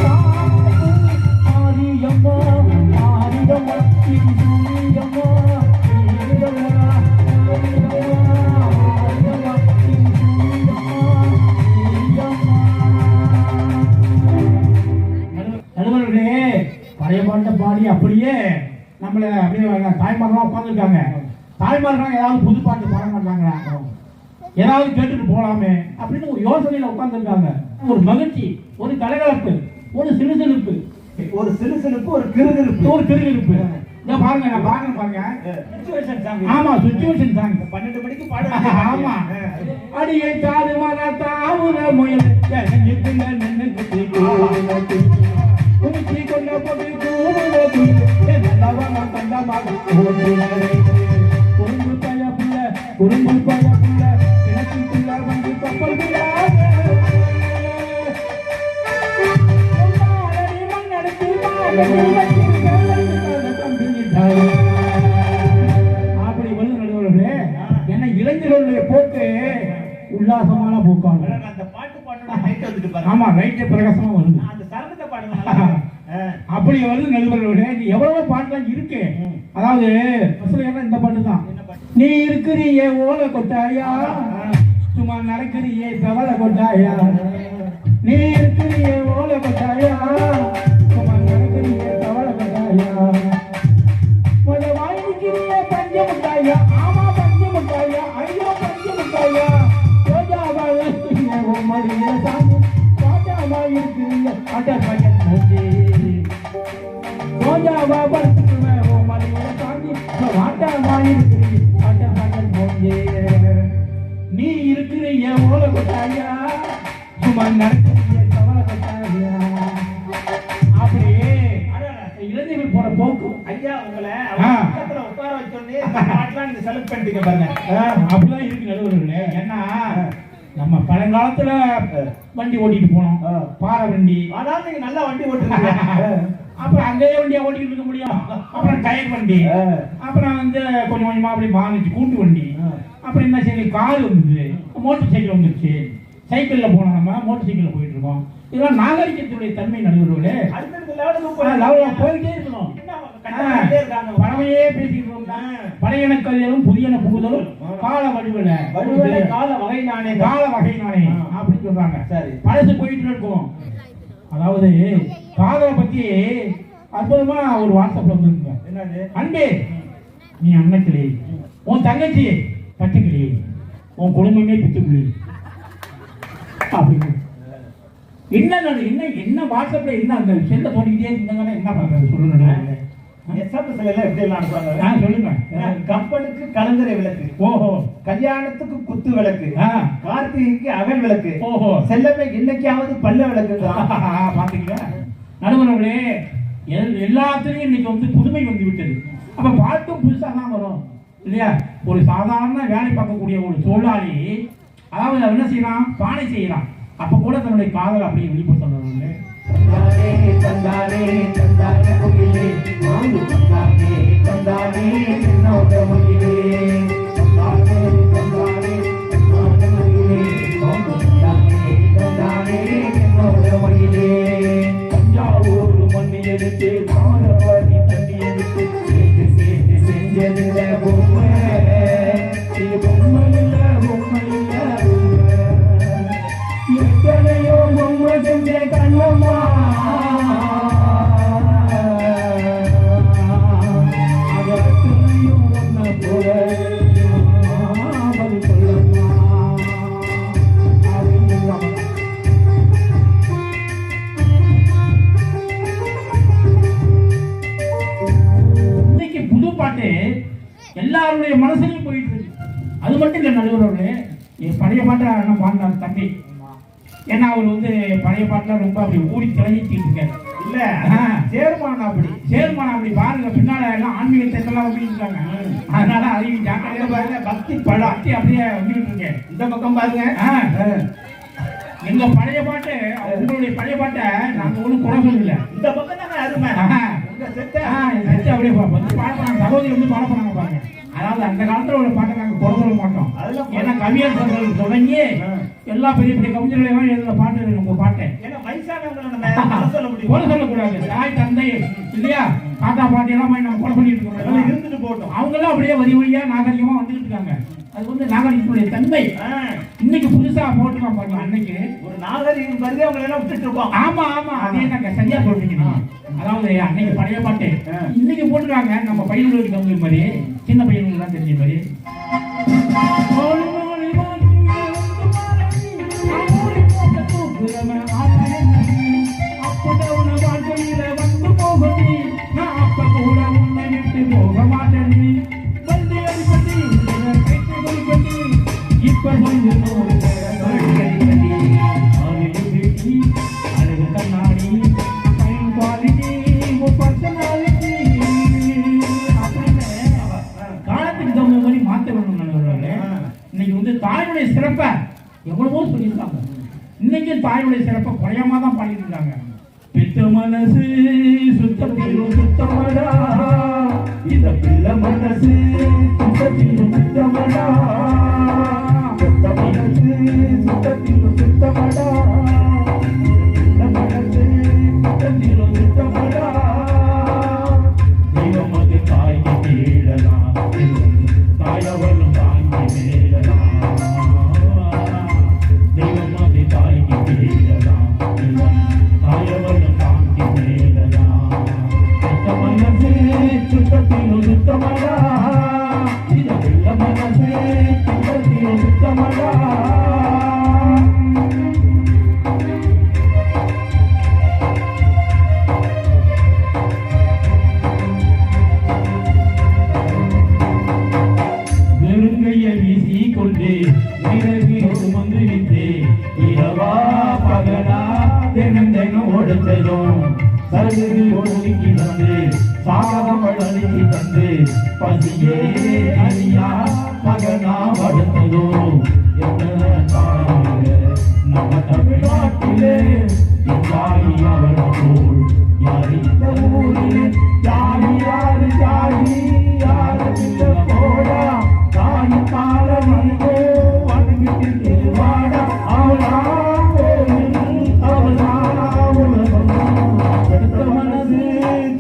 ஆரியம்மா ஆரியம்மா சிந்துயம்மா ஆரியம்மா ஆரியம்மா சிந்துயம்மா நம்மள அப்படியே தாய்மார்கள்லாம் உட்காந்துருக்காங்க. தாய்மார்கள்லாம் ஏதாவது புது பாட்டு பாட மாட்டாங்களா, ஏதாவது கேட்டுட்டு போலாமே அப்படின்னு ஒரு யோசனையில உட்காந்துருக்காங்க. ஒரு மகிழ்ச்சி, ஒரு கலகலப்பு, ஒரு சிலுசிலுப்பு, ஒரு சிலுசிலுப்பு, ஒரு கிறுகிறுப்பு, ஒரு கிறுகிறுப்பு. இங்க பாருங்க, நான் பாருங்க பாருங்க. Situation song. ஆமா, சிச்சுவேஷன் சாங். 12 மணிக்கு பாட. ஆமா. அடியே காது மர தாவுற முயல் நின்னுங்க நின்னுக்கு கூவுனது உச்சி கொண்ட போது கூவுனது நல்லவங்க கண்டமாக ஓடுனது குறும்பு பைய புள்ள குறும்பு பைய புள்ள எனக்குள்ள வந்து கப்பல் விடாத அப்படி வந்து நடுவர்களே, ஏன்னா இளைஞர்களுடைய போக்கு உல்லாசமான போக்காங்க. அந்த பாட்டு பாட்டோட நைட் வந்துட்டு பாருங்க. ஆமா, நைட்டு பிரகாசமா வருது. அந்த சரணத்தை பாடுங்க. அப்படி வருது நடுவர்களே. இது எவ்வளவோ பாட்டுலாம் இருக்கு. அதாவது இந்த பாட்டு தான். நீ இருக்கிறியே ஓலை கொட்டாயா, சும்மா நடக்கிறியே தவளை கொட்டாயா, நீ இருக்கிறியே ஓலை கொட்டாயா, சும்மா நடக்கிறியே தவளை கொட்டாயா, கொஞ்சம் வாங்கிக்கிறியே பஞ்ச முட்டாயா, ஆமா பஞ்ச முட்டாயா, ஐயோ பஞ்ச முட்டாயா, ரோஜாவா இருக்கிறியே மடியில சாமி, ராஜாவா இருக்கிறியே அட்ட பஞ்சன் மூச்சி, ரோஜாவா படுத்துக்குவேன் ஓ மடியில சாமி, ராஜாவா இருக்கிறியே அட்ட பஞ்சன் மூச்சி, நீ இருக்கிறியே ஓலை கொட்டாயா, சும்மா நடக்கிறியே தவளை கொட்டாயா. அப்படியே இளைஞர்கள் போற போக்கு. ஐயா உங்களை பக்கத்துல உட்கார வச்சோடனே இந்த பாட்டுலாம் நீங்க செலக்ட் பண்ணிட்டீங்க பாருங்க. அப்படிதான் இருக்கு நடுவர்களே. ஏன்னா நம்ம பழங்காலத்துல வண்டி ஓட்டிட்டு போனோம், பாறை வண்டி. ஆனாலும் நீங்க நல்லா வண்டி ஓட்டுறீங்க. அப்புறம் அங்கேயே வண்டியா ஓட்டிட்டு இருக்க முடியும். அப்புறம் டயர் வண்டி, அப்புறம் வந்து கொஞ்சம் கொஞ்சமா அப்படி மாறிச்சு கூட்டு வண்டி. அப்புறம் என்ன சரி கார் வந்தது, மோட்டர் சைக்கிள் வந்துருச்சு. சைக்கிள்ல போனோம், நம்ம மோட்டர் சைக்கிள்ல போயிட்டு இருக்கோம். இதெல்லாம் நாகரிகத்துடைய தன்மை நடுவர்களே. போயிட்டே இருக்கணும். பழமையே பேசிட்டு இருக்கோம். பழையன கல்வியும் புதியன புகுதலும் கால வடிவல கால வகை நானே, கால வகை நானே அப்படின்னு சொல்றாங்க. சரி, பழசு போயிட்டு இருக்கோம். அதாவது காதலை பத்தி அற்புதமா ஒரு வாட்ஸ்அப்ல வந்துருக்குங்க. என்னது? அன்பே நீ அண்ணக்கிளி, உன் தங்கச்சி பட்டுக்கிளி, உன் குடும்பமே பித்துக்கிளி அப்படின்னு. என்ன என்ன என்ன வாட்ஸ்அப்ல என்ன அந்த செல்ல தோண்டிக்கிட்டே இருந்தாங்கன்னா என்ன பண்றது சொல்லுங்க. எஸ்எம்எஸ்ல எல்லாம் எப்படி எல்லாம் அனுப்புறாங்க? சொல்லுங்க. கப்பலுக்கு கலங்கரை விளக்கு, ஓஹோ, கல்யாணத்துக்கு குத்து விளக்கு, ஆ, கார்த்திகைக்கு அகல் விளக்கு, ஓஹோ, செல்லமே இன்னைக்காவது பல்ல விளக்கு. பாத்தீங்களா நடுவர்களே, எல்லாத்துலயும் இன்னைக்கு வந்து புதுமை வந்து விட்டது. அப்ப பாட்டும் புதுசா தான் வரும் இல்லையா? ஒரு சாதாரண வேலை பார்க்கக்கூடிய ஒரு தொழிலாளி, அதாவது என்ன செய்யலாம், பானை செய்யலாம். அப்ப கூட தன்னுடைய காதல் அப்படியே வெளிப்பட சொல்றாங்க. தந்தாரே தந்தாரே கோயிலே மாண்டு தந்தாரே தந்தாரே என்னோட மொழியே, தந்தாரே தந்தாரே என்னோட மொழியே, மாண்டு தந்தாரே தந்தாரே என்னோட மொழியே. தஞ்சாவூர் மண்ணி எடுத்து மாணவரி தண்ணி எடுத்து சேர்த்து சேர்த்து செஞ்சதுல பொம்மை, இது பொம்மை இல்ல பொம்மை இல்ல எத்தனையோ பொம்மை செஞ்ச கண்ணம்மா, அதற்கையும் ஒன்ன போல பதில் சொல்லம்மா அப்படின்னு சொல்லுவாங்க. இன்னைக்கு புது பாட்டு எல்லாருடைய மனசுலையும் போயிட்டு இருக்கு. அது மட்டும் இல்ல நடுவர்களே, பழைய பாட்டை என்ன பாடினார் தம்பி. ஏன்னா அவர் வந்து பழைய பாட்டுல ரொம்ப அப்படி ஊறி கிளம்பிட்டு இருக்காரு இல்ல. சேர்மானம் அப்படி பாருங்க, பின்னால எல்லாம் ஆன்மீகத்தை எல்லாம் வந்துருக்காங்க. அதனால அதையும் ஜாக்கிரதையா பாருங்க. பக்தி பக்தி அப்படியே வந்துட்டு இருக்கேன். இந்த பக்கம் பாருங்க, எங்க பழைய பாட்டு உங்களுடைய பழைய பாட்டை நாங்க ஒண்ணும் குறை சொல்லல. இந்த பக்கம் தாங்க அருமை. அப்படியே வந்து பாட போனாங்க, சகோதரி வந்து பாட போனாங்க பாருங்க. அதாவது அந்த காலத்துல உள்ள பாட்டை நாங்க குறை சொல்ல மாட்டோம். ஏன்னா கவியரசர்கள் தொடங்கி எல்லா பெரிய பெரிய கவிஞர்களையும் எழுதுற பாட்டு உங்க பாட்டை கொலை சொல்லக்கூடாது. தாய் தந்தை இல்லையா, தாத்தா பாட்டி எல்லாம் நம்ம கொலை பண்ணிட்டு இருக்கோம், இருந்துட்டு போட்டோம். அவங்க எல்லாம் அப்படியே வரி வழியா நாகரிகமா வந்துட்டு இருக்காங்க. அது வந்து நாகரிகத்துடைய தன்மை. இன்னைக்கு புதுசா போட்டுக்கலாம் பாருங்க. அன்னைக்கு ஒரு நாகரிகம் கருதி அவங்க எல்லாம் விட்டுட்டு இருக்கோம். ஆமா ஆமா, அதே நாங்க சரியா சொல்றீங்க. அதாவது அன்னைக்கு பழைய பாட்டு இன்னைக்கு போட்டுருக்காங்க. நம்ம பையன்களுக்கு தகுந்த மாதிரி, சின்ன பையன்களுக்கு தான் தெரிஞ்ச மாதிரி. தாயுடைய சிறப்பை எவ்வளவோ சொல்லியிருக்காங்க. இன்னைக்கு தாயுடைய சிறப்பை குறையாம தான் பாடிட்டு இருக்காங்க. பித்த மனசு சுத்தத்திலும் சுத்தமடா, இந்த பிள்ளை மனசு சுத்தத்திலும் சுத்தமடா, சுத்த மனசு சுத்தத்திலும் சுத்தமடா, இந்த மனசு சுத்தத்திலும் சுத்தமடா. தெய்வம் அது தாய்க்கு கீழனா, தாயவளும் தாங்கி மேலனா, தெய்வம் அது தாய்க்கு கீழனா, தாயவளும் தாங்கி மேலனா. சுத்த மனசு சுத்தத்திலும் சுத்தமடா, இந்த பிள்ளை மனசு சுத்தத்திலும் சுத்தமடா. பசியே அறியா மகனா வளர்த்ததோ நம்ம தமிழ்நாட்டிலே தாயி அவள் போல் யாரி இந்த ஊரிலே ஜாதி யாரு ஜாதி யாரு போடா, தாய் கால வந்தோ வணங்கிட்டு வாடா, அவளா அவளா உலகம் சுத்த மனசு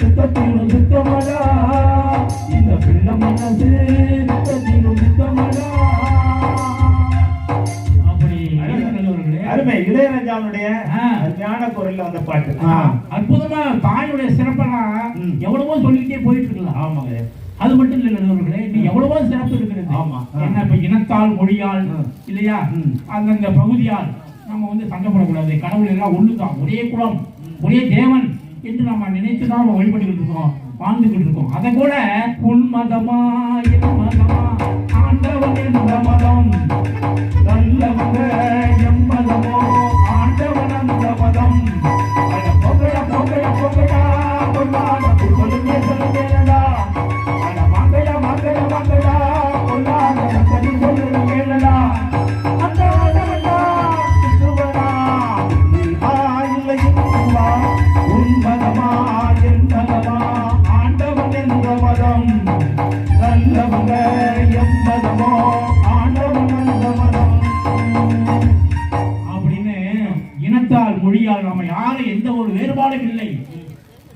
சுத்தத்திலும் சுத்தமடா, இந்த பிள்ளை மனசு சுத்தத்திலும் சுத்தமடா. அப்படி அருமை. இளையராஜாவுடைய ஞான குரல்ல வந்த பாட்டு அற்புதமா தாயுடைய சிறப்பெல்லாம் எவ்வளவோ சொல்லிட்டே போயிட்டு இருக்கலாம். ஆமாங்க. அது மட்டும் இல்லை நண்பர்களே, நீ எவ்வளவோ சிறப்பு இருக்கிறது. ஆமா. என்ன இப்ப இனத்தால் மொழியால் இல்லையா, அந்தந்த பகுதியால் நம்ம வந்து சண்டை போடக்கூடாது. கடவுள் எல்லாம் ஒண்ணுதான், ஒரே குலம் ஒரே தேவன் என்று நம்ம நினைத்துதான் நம்ம வழிபட்டுக்கிட்டு இருக்கோம், வாழ்ந்துகிட்டு இருக்கோம். அதை கூட உன் மதமா என் மதமா ஆண்டவன் என்ற மதம், நல்லவங்க எம் மதமோ ஆண்டவன் அந்த மதம். பொங்கடா பொங்கடா பொங்கடா கொண்டாட சொல்லுங்க சொல்லுங்கடா, மங்கடா மங்கடா மங்கடா கொண்டாட சரி சொல்லுங்க கேளடா. அந்த ஆண்டவனா கிறிஸ்துவனா இல்லையும் உன் மதமா என் மதமா ஆண்டவன் என்ற மதம், நல்லவங்க எம் மதமோ ஆண்டவன் என்ற மதம். அப்படின்னு இனத்தால் மொழியால் நம்ம யாரும் எந்த ஒரு வேறுபாடும் இல்லை.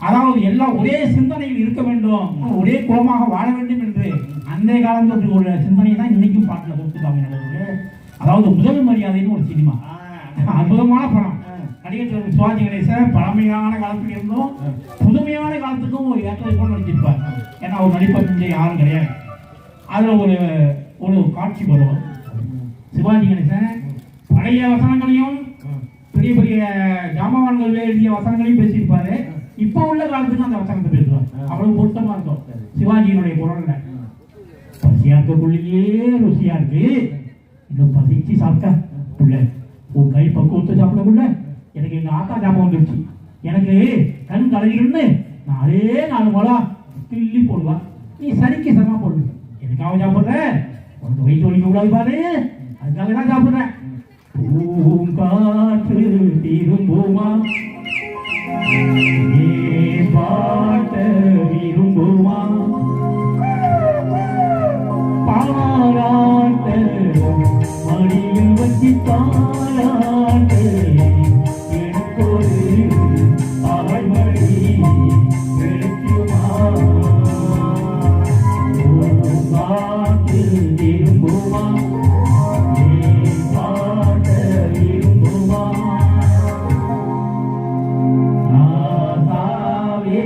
அதாவது எல்லாம் ஒரே சிந்தனையில் இருக்க வேண்டும், ஒரே குலமாக வாழ வேண்டும் என்று அந்த காலத்தில் உள்ள சிந்தனை தான் இன்னைக்கும் பாட்டில் கொடுத்துருக்காங்க. அதாவது முதல் மரியாதைன்னு ஒரு சினிமா, அற்புதமான படம். நடிகர் சிவாஜி கணேசன் பழமையான காலத்துக்கு இருந்தும் புதுமையான காலத்துக்கும் ஒரு ஏற்றத்தை போல நடிச்சிருப்பார். ஏன்னா அவர் நடிப்பது யாரும் கிடையாது. அதுல ஒரு ஒரு காட்சி வரும். சிவாஜி கணேசன் பழைய வசனங்களையும் பெரிய பெரிய ஜாமவான்கள் எழுதிய வசனங்களையும் பேசியிருப்பாரு. இப்போ உள்ள காலத்துக்கு அந்த வசனத்தை பேசுவார். அவ்வளவு பொருத்தமா இருக்கும் சிவாஜியினுடைய குரல்ல. பசியா இருக்கக்குள்ளேயே ருசியா இருக்கு, இன்னும் பசிச்சு சாப்பிட்டா புள்ள உன் கை பக்குவத்தை சாப்பிடக்குள்ள எனக்கு எங்க ஆத்தா ஞாபகம் வந்துருச்சு. எனக்கு கண் கலையிருந்து 4 மொளா கிள்ளி போடுவா, நீ சரிக்கு சமா போடு. எனக்காக சாப்பிடுற, உனக்கு வயிற்று ஒழிக்க கூடாது பாரு, அதுக்காக தான் சாப்பிடுறேன். பூங்காற்று திரும்புமா பாட்ட விரும்புமா, பாராட்ட மடியில் வச்சு பாராட்டு எனக்கொரு ஆழ்மடி வெளுக்குமா. பூங்காற்று திரும்புமா பாட்ட விரும்புமா, ஆசாவே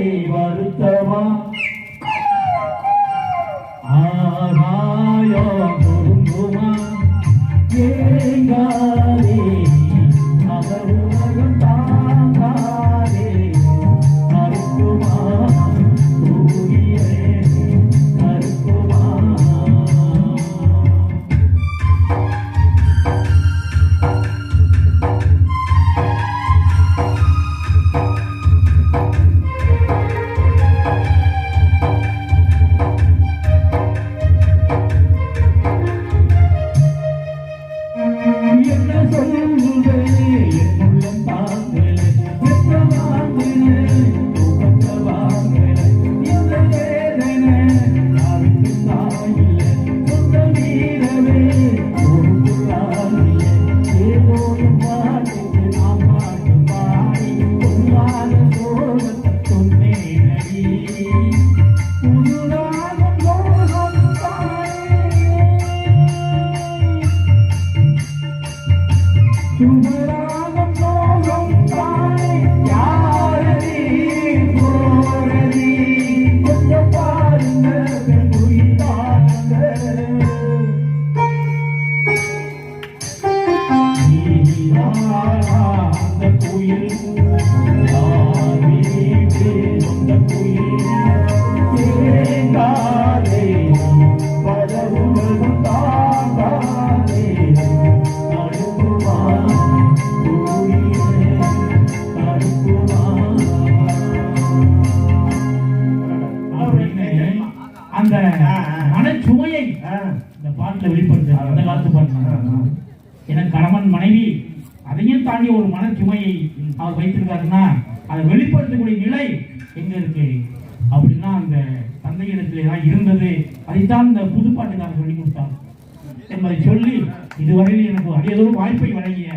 தாங்காதே பரவுலகம் தாங்காதே அடுக்குமா பூமியே அடுக்குமா அந்த மனச்சுமையை இந்த பாட்டுல வெளிப்படுத்த அந்த காலத்து பாட்டு எனக்கு கணவன் மனைவி அதையும் தாண்டி ஒரு மனச்சுமையை அவர் வைத்திருக்காருன்னா அதை வெளிப்படுத்தக்கூடிய நிலை எங்க இருக்கு அப்படின்னா அந்த தந்தையிடத்திலே தான் இருந்தது. அதைத்தான் இந்த புதுப்பாட்டுக்காரர் சொல்லி கொடுத்தார் என்பதை சொல்லி இதுவரையில் எனக்கு அடியதொரு வாய்ப்பை வழங்கிய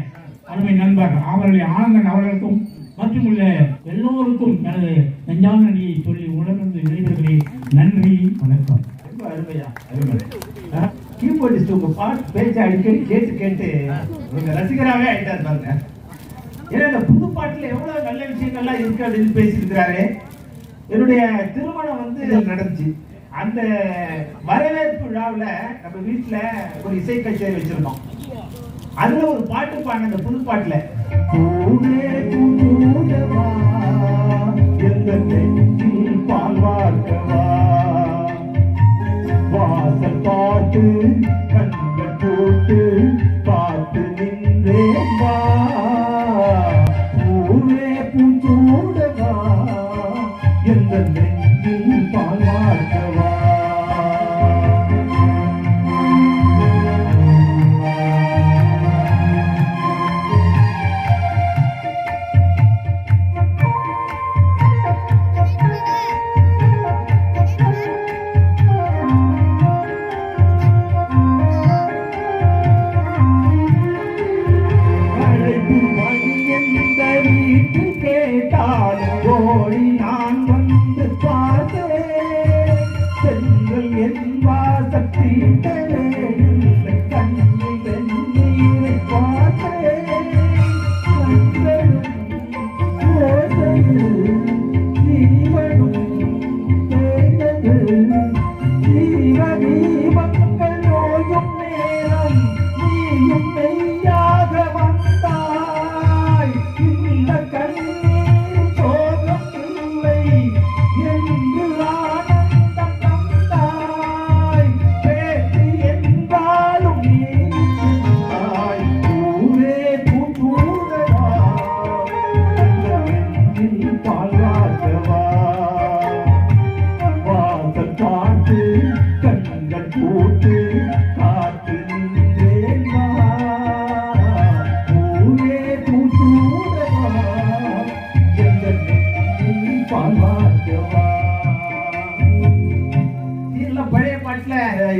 அருமை நண்பர் அவருடைய ஆனந்தன் அவர்களுக்கும் மற்றும் உள்ள எல்லோருக்கும் எனது நெஞ்சான நன்றியை சொல்லி உடனிருந்து விடைபெறுகிறேன். நன்றி, வணக்கம். ரொம்ப அருமையா அருமை. கீபோர்டிஸ்ட் உங்க பாட்டு பேச்ச அடிக்கடி கேட்டு கேட்டு உங்க ரசிகராகவே ஆயிட்டாரு பாருங்க. ஏன்னா இந்த புது பாட்டுல எவ்வளவு நல்ல விஷயங்கள்லாம் இருக்கு அப்படின்னு பேசியிருக்கிறாரு. என்னுடைய திருமணம் நடந்துச்சு. அந்த வரவேற்பு விழாவில் நம்ம வீட்டுல ஒரு இசை கச்சேரி வச்சிருந்தோம். அதுல ஒரு பாட்டு பாடின அந்த புது பாட்டுல பால் வார்க்கவா வாசல் பாட்டு கண்கள் போட்டு பார்த்து நின்றேன் வா பூவே பூச்சூடவா எந்த நெஞ்சில் பால் வார்க்கவா.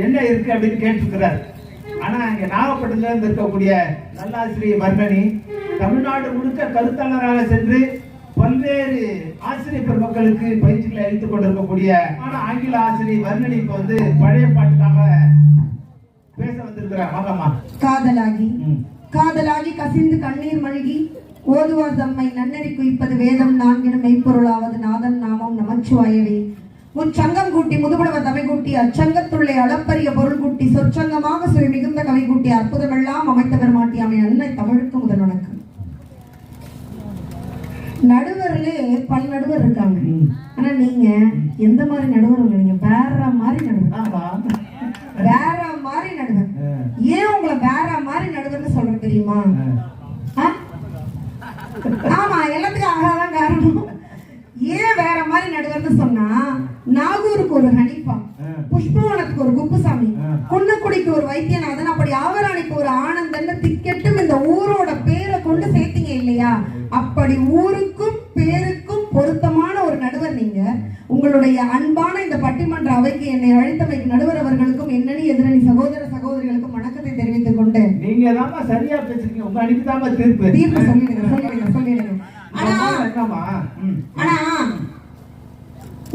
என்ன இருக்கு அப்படின்னு கேட்டிருக்கிறார். ஆனா இங்க நாகப்பட்டினத்துல இருந்து இருக்கக்கூடிய நல்லாசிரியர் வர்ணனி தமிழ்நாடு முழுக்க கருத்தாளராக சென்று பல்வேறு ஆசிரியர் பெருமக்களுக்கு பயிற்சிகளை அளித்துக் கொண்டிருக்கக்கூடிய ஆங்கில ஆசிரியர் வர்ணனி இப்ப பழைய பாட்டுக்காக பேச வந்திருக்கிறார். வாங்கம்மா. காதலாகி காதலாகி கசிந்து கண்ணீர் மல்கி ஓதுவார் தம்மை நன்னறி குவிப்பது வேதம் நான்கினும் மெய்ப்பொருளாவது நாதன் நாமம் நமச்சிவாயவே. முச்சங்கம் கூட்டி முதுபடுவ தமை கூட்டி அச்சங்கத்துள்ளே அளப்பரிய பொருள் கூட்டி சொற்சங்கமாக சுவை மிகுந்த கவி கூட்டி அற்புதமெல்லாம் அமைத்த பெருமாட்டி அமை அன்னை தமிழுக்கு முதல் வணக்கம். நடுவர்ல பல நடுவர் இருக்காங்க. ஆனா நீங்க எந்த மாதிரி நடுவர்? நீங்க வேற மாதிரி நடுவர், வேற மாதிரி நடுவர். ஏன் உங்களை வேற மாதிரி நடுவர்னு சொல்ற தெரியுமா? ஆமா, எல்லாத்துக்கும் அழகாதான் காரணம். ஏன் வேற மாதிரி நடுவர்னு சொன்னா, நாகூருக்கு ஒரு ஹனிஃபா, புஷ்பவனத்துக்கு ஒரு குப்புசாமி, குன்னக்குடிக்கு ஒரு வைத்தியநாதன், அப்படி ஆவராணிக்கு ஒரு ஆனந்தன் திக்கெட்டும் இந்த ஊரோட பேரை கொண்டு சேர்த்தீங்க இல்லையா? அப்படி ஊருக்கும் பேருக்கும் பொருத்தமான ஒரு நடுவர் நீங்க. உங்களுடைய அன்பான இந்த பட்டிமன்ற அவைக்கு என்னை அழைத்தமைக்கு நடுவர் அவர்களுக்கும் என்னணி எதிரணி சகோதர சகோதரிகளுக்கும் வணக்கத்தை தெரிவித்துக் கொண்டு, நீங்க தான் சரியா பேசுறீங்க. உங்க அன்னைக்கு தான் தீர்ப்பு சொல்லிடுங்க. ஆனா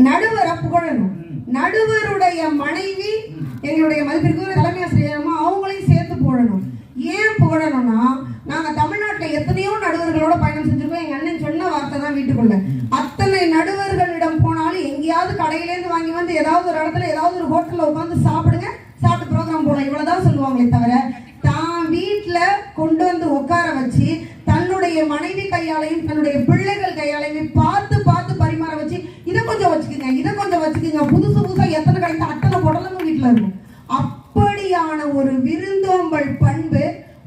நடுவரை புகழணும். நடுவருடைய மனைவி எங்களுடைய மதிப்பிற்கு தலைமை ஆசிரியரமா அவங்களையும் சேர்த்து புகழணும். ஏன் புகழணும்னா, நாங்க தமிழ்நாட்டுல எத்தனையோ நடுவர்களோட பயணம் செஞ்சிருக்கோம். எங்க அண்ணன் சொன்ன வார்த்தை தான் வீட்டுக்குள்ள. அத்தனை நடுவர்களிடம் போனாலும் எங்கேயாவது கடையில இருந்து வாங்கி வந்து ஏதாவது ஒரு இடத்துல ஏதாவது ஒரு ஹோட்டல்ல உட்காந்து சாப்பிடுங்க, சாப்பிட்டு ப்ரோக்ராம் போலாம், இவ்வளவுதான் சொல்லுவாங்களே தவிர தான் வீட்டுல கொண்டு வந்து உட்கார வச்சு தன்னுடைய மனைவி கையாலையும் தன்னுடைய பிள்ளைகள் கையாலையும் பார்த்து பார்த்து பரிமாற வச்சு இதை கொஞ்சம் கொஞ்சம் வச்சுக்கோங்க, இதை கொஞ்சம் வச்சுக்கோங்க, புதுசு புதுசா எத்தனை கிடைக்கும் அத்தனை குடலும் வீட்டுல இருக்கும். அப்படியான ஒரு விருந்தோம்பல் பண்பு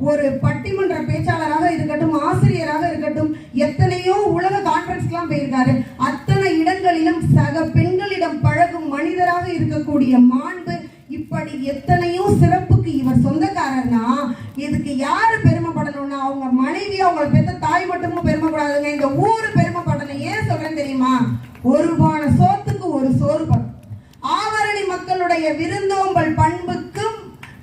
ஒரு பட்டிமன்ற பேச்சாளராக இருக்கட்டும், ஆசிரியராக இருக்கட்டும், எத்தனையோ உலக கான்ஃபரன்ஸ்லாம் போயிருக்காரு. அத்தனை இடங்களிலும் சக பெண்களிடம் பழகும் மனிதராக இருக்கக்கூடிய மாண்பு, இப்படி எத்தனையோ சிறப்புக்கு இவர் சொந்தக்காரர்னா இதுக்கு யாரு பெருமைப்படணும்னா அவங்க மனைவி, அவங்களை பெற்ற தாய் மட்டுமும் பெருமைப்படாதுங்க, இந்த ஊரு பெருமைப்படணும். ஏன் சொல்றேன் தெரியுமா? ஒரு பான சோத்துக்கு ஒரு சோறு படும். ஆவரணி மக்களுடைய விருந்தோம்பல் பண்புக்கும்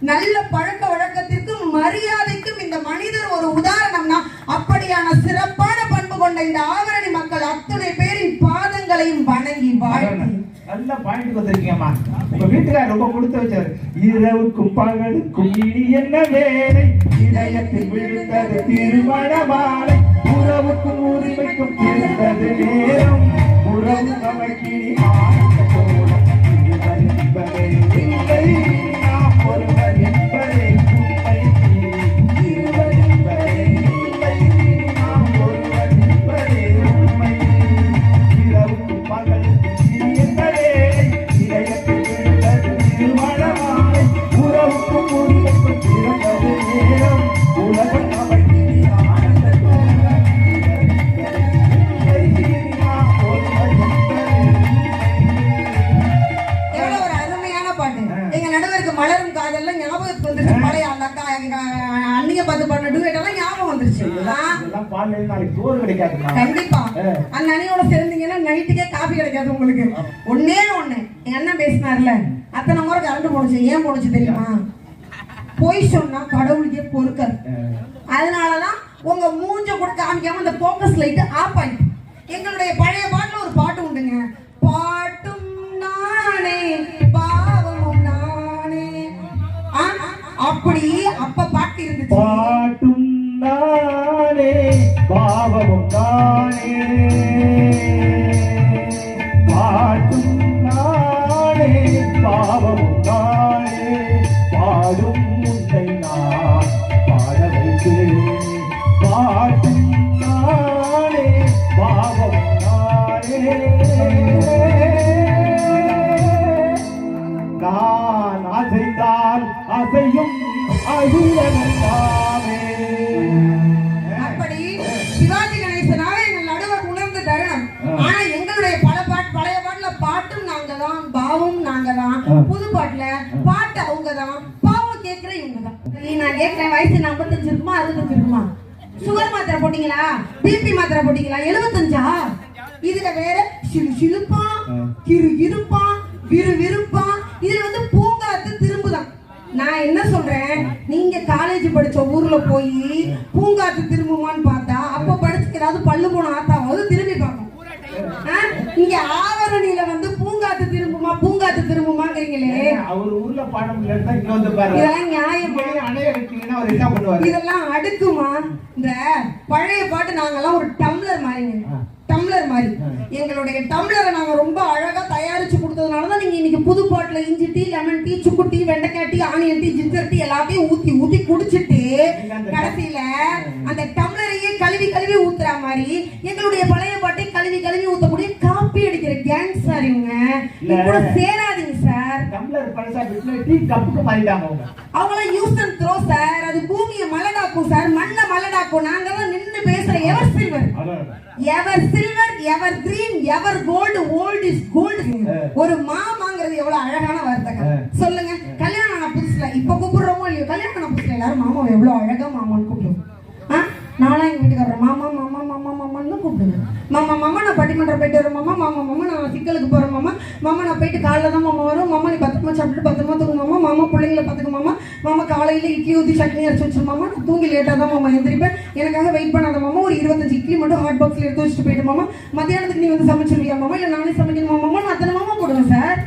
நல்ல பழக்க வழக்கத்திற்கும் மரியாதைக்கும் இந்த மனிதர் ஒரு உதாரணம்னா, அப்படியான சிறப்பான பண்பு கொண்ட இந்த ஆவரணி மக்கள் அத்தனை பேரின் பாதங்களையும் வணங்கி வாழ்த்து. நல்ல பாயிண்ட் வந்திருக்கீங்கம்மா. உங்க வீட்டுக்காரர் ரொம்ப கொடுத்து வச்சாரு. இரவுக்கும் பகலுக்கும் இனி என்ன வேலை, இதயத்தில் விழுந்தது திருமண மாலை, உறவுக்கும் உரிமைக்கும் இருந்தது நேரம், உறவு நமக்கு ஆனந்த கோலம், என்பதே இல்லை, நாம் ஒருவர் என்பதே உண்மை, இருவர் என்பதே இல்லை, நாம் ஒருவர் என்பதே உண்மை, இரவுக்கும் பகலுக்கும் இனி என்ன வேலை, இதயத்தில் விழுந்தது திருமண மாலை, உறவுக்கும் உரிமைக்கும் இருந்தது நேரம், உலகம் நமக்கு ஆனந்த கோலம், மலரும் காதெல்லாம் ஞாபகத்துக்கு வந்துருச்சு. பழைய அந்த அக்கா அன்னிய பார்த்து பண்ண டூயட் எல்லாம் ஞாபகம் வந்துருச்சு. கண்டிப்பா அந்த அண்ணியோட சேர்ந்தீங்கன்னா நைட்டுக்கே காபி கிடைக்காது உங்களுக்கு. ஒன்னே ஒண்ணு எங்க அண்ணன் பேசினார்ல, அத்தனை முறை கரண்ட் போனுச்சு. ஏன் போனுச்சு தெரியுமா? போய் சொன்னா கடவுளுக்கே பொறுக்காது. அதனாலதான் உங்க மூஞ்ச கூட காமிக்காம அந்த போக்கஸ் லைட் ஆஃப் ஆயிட்டு. எங்களுடைய பழைய பாட்டுல ஒரு பாட்டு உண்டுங்க, பாட்டும் நானே பாவமும் நானே, அப்படி அப்ப பாட்டு இருந்துச்சு. பாட்டும் நானே பாவமும் நானே, பாட்டும் நானே பாவமும் நானே, பாடும் உன்னை நான் பாட வைத்தேன், பாட்டும் நானே பாவமும் நானே, நான் அசைந்தால் அசையும் அகிலமெல்லாமே. அப்படி சிவாஜி கணேசனாக எங்கள் நடுவர் உணர்ந்த தருணம். ஆனா எங்களுடைய பழைய பாட்டுல பாட்டும் நாங்க தான், பாவம் நாங்க தான், புது பாட்டுல பாட்டு அவங்க தான், பாவம் கேட்கிற இவங்க தான். நான் கேட்கிறேன், வயசு 55 இருக்குமா 65 இருக்குமா? சுகர் மாத்திரை போட்டீங்களா, பிபி மாத்திரை போட்டீங்களா? 75ஆ? இதுல வேற சிலுப்பா, இருப்பா, விறுவிறுப்பா, இதுல வந்து பூங்காத்து திரும்புதான். நான் என்ன சொல்றேன், நீங்க காலேஜ் படிச்ச ஊர்ல போய் பூங்காத்து திரும்புமான்னு பார்த்தா அப்ப படிச்சு ஏதாவது பல்லு போன ஆத்தாவது திரும்பி பார்க்கும். இங்க ஆவரணியில வந்து பூங்காத்து திரும்புமாங்கிறீங்களே, அவர் ஊர்ல பாடம் இல்லைன்னா இங்க வந்து பாருங்க. இதெல்லாம் நியாயமா? அணைய வைக்கீங்கன்னா அவர் என்ன பண்ணுவாரு? இதெல்லாம் அடுக்குமா? இந்த பழைய பாட்டு நாங்கெல்லாம் ஒரு டம்ளர் மாதிரிங்க, டம்ளர் மாதிரி. எங்களுடைய டம்ளரை நாங்க ரொம்ப அழகா தயாரிச்சு கொடுத்ததுனாலதான் நீங்க இன்னைக்கு புது பாட்டுல இஞ்சி டீ, லெமன் டீ, சுக்கு டீ, வெண்டைக்காய் tea, onion tea, ginger tea எல்லாத்தையும் ஊத்தி குடிச்சிட்டு கடைசியில அந்த டம்ளரையே கழுவி ஊத்துற மாதிரி எங்களுடைய பழைய பாட்டை கழுவி ஊத்தக்கூடிய காப்பி அடிக்கிற கேங் சார் இவங்க. கூட சேராதீங்க சார். டம்ளர் பழசா டீ கப்புக்கு மாறிட்டாங்க அவங்க. அவங்களாம் யூஸ் அண்ட் த்ரோ சார். அது பூமியை மலடாக்கும் சார், மண்ணை மலடாக்கும். நாங்கெல்லாம் நின்று பேசுற ever silver, ever green, ever gold, old is gold. ஒரு மாமாங்கிறது எவ்வளவு அழகான வார்த்தை சொல்லுங்க. கல்யாணம் ஆன புதுசுல இப்ப கூப்பிடுறோமோ இல்லையோ, கல்யாணம் ஆன புதுசுல எல்லாரும் மாமா எவ்வளவு அழகா மாமான்னு கூப்பிடுவோம். நானும் எங்க வீட்டுக்காரர் மாமா மாமா மாமா மாமான்னு கூப்பிடுவேன். மாமா நான் பட்டிமன்றம் போயிட்டு வரேன், மாமா நான் சிக்கலுக்கு போறேன், மாமா நான் போயிட்டு காலைல தான் மாமா வரும், மாமா நீ பத்திரமா சாப்பிட்டு பத்திரமா தூங்கு மாமா பிள்ளைங்களை பார்த்துக்க மாமா காலையில இட்லி ஊற்றி சட்னி அரைச்சி வச்சிரு மாமா, நான் தூங்கி லேட்டாக தான் மாமா எந்திரிப்பேன், எனக்காக வெயிட் பண்ணாத மாமா, ஒரு 25 இட்லி மட்டும் ஹாட் பாக்ஸ்ல எடுத்து வச்சுட்டு போயிட்டு மாமா, மத்தியானத்துக்கு நீ வந்து சமைச்சிருவியா மாமா, இல்லை நானே சமைக்கணுமா மாமா, நான் அத்தனை மாமா போடுவேன் சார்.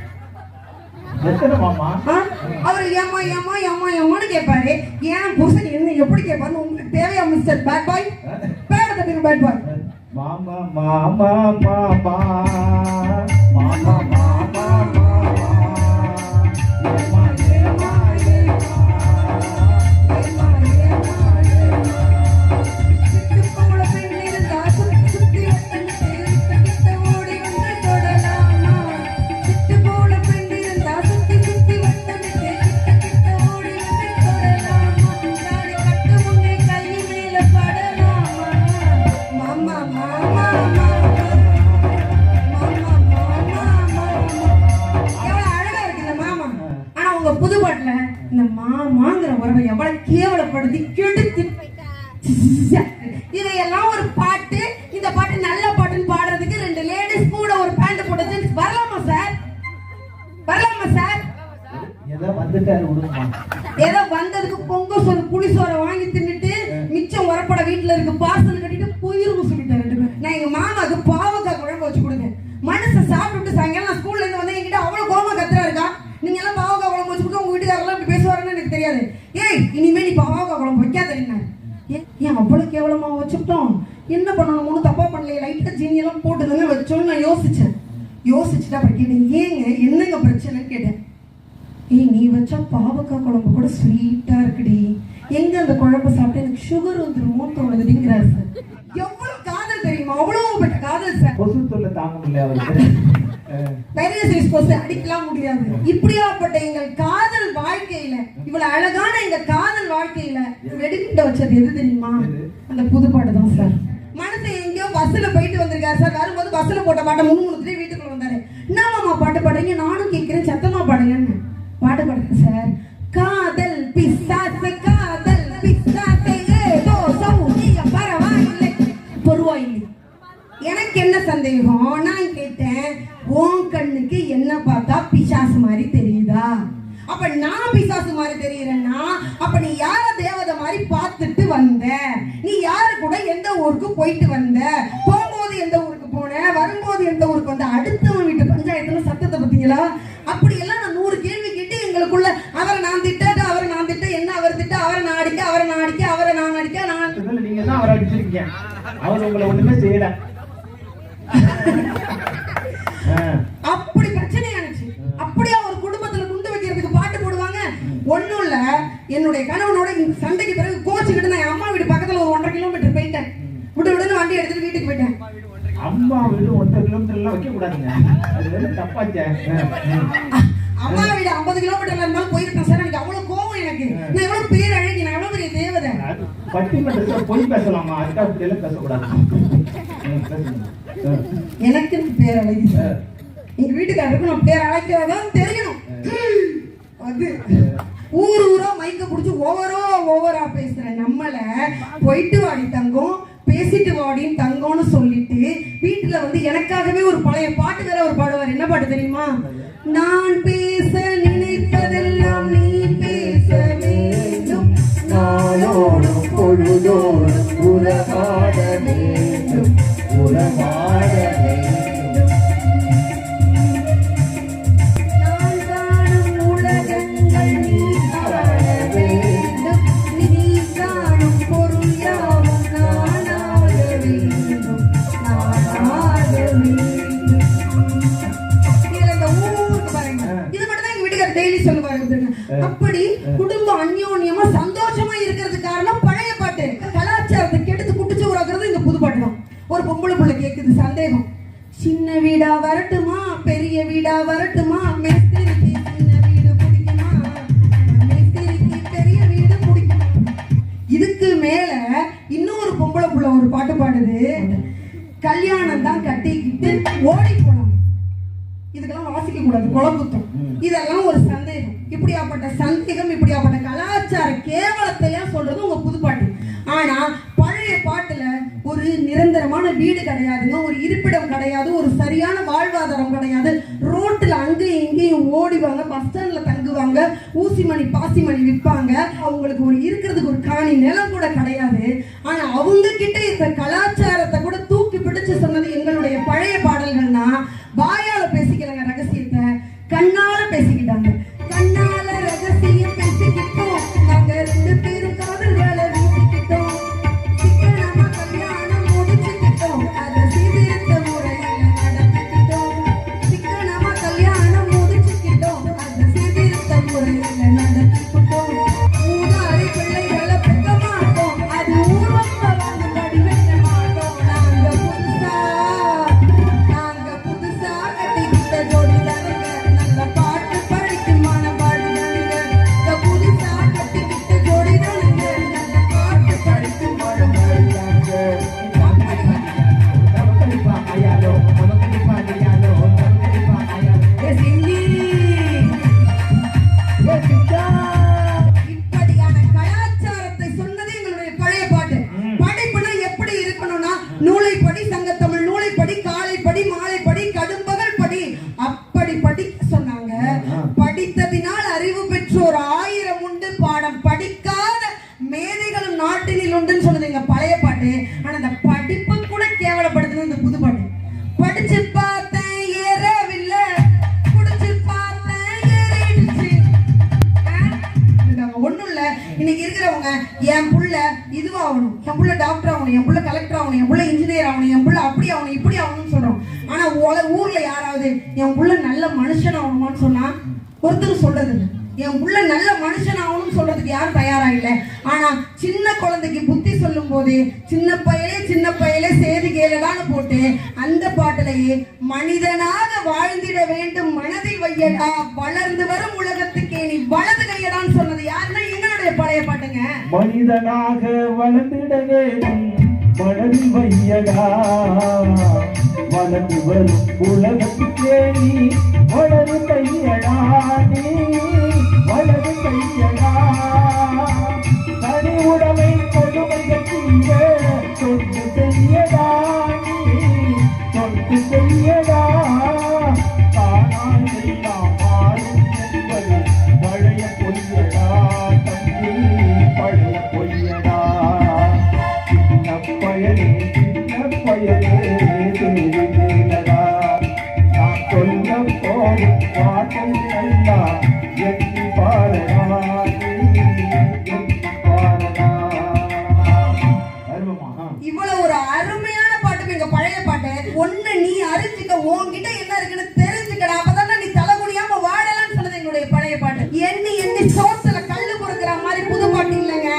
அவர் ஏமான்னு கேட்பாரு. ஏன் புருஷன் என்ன எப்படி கேட்பாரு உங்களுக்கு தேவையா mister bad boy? Bad boy. மாமா மாமா மாமா மாமா மாமா சுத்தி அவங்க புது பாட்டுல இந்த மாமாங்கிற உறவை எவ்வளவு கேவலப்படுத்தி கெடுத்து இதையெல்லாம் ஒரு பாட்டு. இந்த பாட்டு நல்ல பாட்டுன்னு பாடுறதுக்கு 2 லேடிஸ் கூட ஒரு பேண்ட் போட்டு வரலாமா சார்? வரலாமா சார்? ஏதோ வந்துட்டாரு விடுமா. ஏதோ வந்ததுக்கு பொங்க சோறு புளி சோறை வாங்கி தின்னுட்டு மிச்சம் உரப்பட வீட்டுல இருக்கு பார்சல் கட்டிட்டு போயிருன்னு சொல்லிட்டேன் 2 பேரும். நான் எங்க மாமாவுக்கு பாவக்காய் குழம்பு வச்சு கொடுங்க. மனுஷன் சாப்பிட்டுட்டு சாயங்காலம் நான் ஸ்கூல்ல இருந்து வந்து என்கிட்ட அவ்வளவு கோமா கத்துறா இருக்கா. நீங்க எல்லாம் பாவக்காய் குழம்பு வச்சு கொடுக்க உங்க வீட்டுக்காரெல்லாம் இப்படி பேசுவாருன்னு எனக்கு தெரியாது. ஏய் இனிமே நீ பாவக்காய் குழம்பு வைக்காதீங்க. ஏன் அவ்வளவு கேவலமா வச்சுட்டோம்? என்ன பண்ணணும்? ஒன்றும் தப்பா பண்ணல. லைட்டா ஜீனி எல்லாம் போட்டுதானே வச்சோன்னு நான் யோசிச்சுட்டு அப்புறம் கேட்டேன், ஏங்க என்னங்க பிரச்சனைன்னு கேட்டேன். ஏய் நீ வச்சா பாவக்காய் குழம்பு கூட ஸ்வீட்டா இருக்குடி, எங்க அந்த குழம்பு சாப்பிட்டு எனக்கு சுகர் வந்துருமோ தோணுதுங்கிறாரு சார். எவ்வளவு காதல் தெரியுமா? அவ்வளவு பெற்ற காதல் சார். கொசு தொல்லை தாங்க முடியல அவருக்கு. பெரிய சைஸ் கொசு அடிக்கலாம் முடியாது. இப்படியாப்பட்ட எங்கள் காதல் வாழ்க்கையில, இவ்வளவு அழகான எங்க காதல் வாழ்க்கையில வெடிக்கிட்ட வச்சது எது தெரியுமா? அந்த புதுப்பாட்டு தான் சார். மனசை எங்கேயோ பஸ்ல போயிட்டு வந்திருக்காரு சார். வரும்போது பஸ்ல போட்ட பாட்டை முணுமுணுத்துட்டு வீட்டுக்குள்ள வந்தாரு. என்னமாமா பாட்டு பாடுறீங்க? நானும் கேட்கிறேன், சத்தமா பாடுங்கன்னு. பாட்டு பாடுங்க சார். காதல் பிசாசு காதல் பிசாசு ஏதோ சௌரிய பரவாயில்லை பரவாயில்லை. எனக்கு என்ன சந்தேகம்? நான் கேட்டேன், உன் கண்ணுக்கு என்ன பார்த்தா பிசாசு மாதிரி தெரியுதா? அப்ப நான் பிசாசு மாதிரி தெரியுறேன்னா அப்ப நீ யார தேவதை மாதிரி பார்த்துட்டு வந்த? நீ யாரு கூட எந்த ஊருக்கு போயிட்டு வந்த? போகும்போது எந்த ஊருக்கு போன? வரும்போது எந்த ஊருக்கு வந்த? அடுத்தவன் வீட்டு பஞ்சாயத்துல சத்தத்தை பத்தீங்களா? அப்படி எல்லாம் நான் 100 கேள்வி கேட்டு எங்களுக்குள்ள அவரை நான் திட்ட என்ன அவர் திட்ட, அவரை நான் அடிக்க அவரை நான் அடிக்க. நீங்க தான் அவரை அடிச்சிருக்கீங்க, அவர் உங்களை ஒண்ணுமே செய்யல. அப்படி பிரச்சனையானுச்சு. அப்படியே ஒரு குடும்பத்துல குண்டு வைக்கிறதுக்கு பாட்டு போடுவாங்க. ஒண்ணும் இல்ல, என்னுடைய கணவனோட சண்டைக்கு பிறகு கோச்சுக்கிட்டு நான் அம்மா வீடு பக்கத்துல ஒரு 1.5 கிலோமீட்டர் போயிட்டேன். விடுன்னு வண்டி எடுத்துட்டு வீட்டுக்கு போயிட்டேன். அம்மா வீடு 1.5 கிலோமீட்டர் எல்லாம் வைக்க கூடாதுங்க, அது வந்து தப்பாச்சே. அம்மா வீடு 50 கிலோமீட்டர்ல இருந்தாலும் போயிருக்கேன் சார். எனக்கு அவ்வளவு கோவம். எனக்கு நான் எவ்வளவு பேர் அழகி, நான் எவ்வளவு பெரிய தேவதை. பட்டிமன்றத்தில் போய் பேசலாமா? அதுக்காக அப்படி எல்லாம் பேசக்கூடாது. எனக்கு பேர் அழகி சார். எங்க வீட்டுக்காரருக்கு நான் பேர் அழைக்கிறதான் தெரியணும். அது ஊரா மைக்க புடிச்சு ஓவரா பேசுறேன். நம்மள போயிட்டு வாடி தங்கம், பேசிட்டு வாடின்னு தங்கம்னு சொல்லிட்டு வீட்டுல வந்து எனக்காகவே ஒரு பழைய பாட்டு வேற ஒரு பாடுவார். என்ன பாட்டு தெரியுமா? நான் பேச நினைப்பதெல்லாம் நீ பேச வேண்டும், நாளோடும் பொழுதோடும் உறவாட வேண்டும், உறவாட வேண்டும். நான் காணும் உலகங்கள் நீ காண வேண்டும், நீ காணும் பொருள் யாவும் நானாக வேண்டும், நானாக வேண்டும். டெய்லி சொல்லுவாரு. அப்படி குடும்பம் அந்யோன்யமா சந்தோஷமா இருக்கிறதுக்கு காரணம் பழைய பாட்டு. கலாச்சாரத்தை கெடுத்து குட்டிச்சு உருவாக்குறது இந்த புது பாட்டு தான். ஒரு பொம்பளை புள்ள கேக்குது சந்தேகம், சின்ன வீடா வரட்டுமா பெரிய வீடா வரட்டுமா? மேஸ்திரிக்கு சின்ன வீடு பிடிக்குமா, மேஸ்திரிக்கு பெரிய வீடு பிடிக்குமா? இதுக்கு மேல இன்னொரு பொம்பளை புள்ள ஒரு பாட்டு பாடுது, கல்யாணம் தான் கட்டிக்கிட்டு ஓடி போனோம். இதுக்கெல்லாம் வாசிக்க கூடாது, குழம்புத்தம். இதெல்லாம் ஒரு சந்தேகம். இப்படியாப்பட்ட சந்தேகம், இப்படியாப்பட்ட கலாச்சார கேவலத்தையா சொல்றது உங்க புதுப்பாட்டு. ஆனா பழைய பாட்டுல ஒரு நிரந்தரமான வீடு கிடையாதுங்க, ஒரு இருப்பிடம் கிடையாது, ஒரு சரியான வாழ்வாதாரம் கிடையாது. ரோட்ல அங்கேயும் இங்கேயும் ஓடிவாங்க, பஸ் ஸ்டாண்ட்ல தங்குவாங்க, ஊசிமணி பாசிமணி விற்பாங்க. அவங்களுக்கு ஒரு இருக்கிறதுக்கு ஒரு காணி நிலம் கூட கிடையாது. ஆனா அவங்க கிட்ட இந்த கலாச்சாரத்தை கூட தூக்கி பிடிச்சு சொன்னது எங்களுடைய பழைய பாடல்கள்னா, வாயால பேசிக்கலங்க ரகசியத்தை, கண்ணால பேசிக்கிட்டாங்க. கண்ணால ரகசியம் பேசிக்கிட்டோம், நாங்க 2 பேரும் காதல் வேலை வீசிக்கிட்டோம், சிக்கனமா கல்யாணம் முடிச்சுக்கிட்டோம், அதை சீர்திருத்த முறையில நடத்திக்கிட்டோம், சிக்கனமா கல்யாணம் முடிச்சுக்கிட்டோம், அதை சீர்திருத்த முறையில நடத்திக்கிட்டோம். மூணாறு பிள்ளைகளை பெக்க மாட்டோம், அது ஊர்வலம் வாங்கும்படி வைக்க மாட்டோம். படிப்பில் உண்டுன்னு சொன்னது எங்க பழைய பாட்டு. ஆனா அந்த படிப்பை கூட கேவலப்படுத்துறது இந்த புது பாட்டு. படிச்சு பார்த்தேன் ஏறவில்லை, குடிச்சு பார்த்தேன் ஏறிடுச்சு. ஒண்ணும் இல்ல, இன்னைக்கு இருக்கிறவங்க என் புள்ள இதுவாகணும், என் புள்ள டாக்டர் ஆகணும், என் புள்ள கலெக்டர் ஆகணும், என் புள்ள இன்ஜினியர் ஆகணும், என் புள்ள அப்படி ஆகணும் இப்படி ஆகணும்னு சொல்றோம். ஆனா ஊர்ல யாராவது என் புள்ள நல்ல மனுஷன் ஆகணுமான்னு சொன்னா ஒருத்தர் சொல்றது இல்லை. என் புள்ள நல்ல மனுஷன் ஆகணும்னு சொல்றதுக்கு யாரும் தயாரா இல்லை. ஆனா சின்ன குழந்தைக்கு புத்தி சொல்லும் போது சின்ன பயலே சேதி கேளலான்னு போட்டு அந்த பாட்டிலேயே மனிதனாக வாழ்ந்திட வேண்டும் மனதில் வையடா, வளர்ந்து வரும் உலகத்துக்கே நீ வலது கையடான்னு சொன்னது யாருன்னா எங்களுடைய பழைய பாட்டுங்க. மனிதனாக வளர்ந்திட வேண்டும் மனதில் வையடா, வளர்ந்து வரும் உலகத்துக்கே நீ வலது கையடா, நீ வலது கையடா. தனி உடமை கொடுமைகள் செய்ய தொண்டு செய்யடா, நீ தொண்டு செய்யடா. தானால் எல்லாம் மாறும் என்பது பழைய பொய்யடா தம்பி, பழைய பொய்யடா. சின்ன பயலே தெரிந்தடா, நான் சொல்ல போகும் வார்த்தை நல்லா எண்ணி பாரடா, எண்ணி பாரடா. இவ்வளவு ஒரு அருமையான பாட்டு எங்க பழைய பாட்டு. ஒண்ணு நீ அறிஞ்சுக்க, உன்கிட்ட என்ன இருக்குன்னு தெரிஞ்சுக்கடா, அப்பதான் நீ தலை குனியாம வாழலாம்னு சொன்னது எங்களுடைய பழைய பாட்டு. எண்ணி சோத்துல கல்லு பொறுக்கிற மாதிரி புது பாட்டு இல்லைங்க,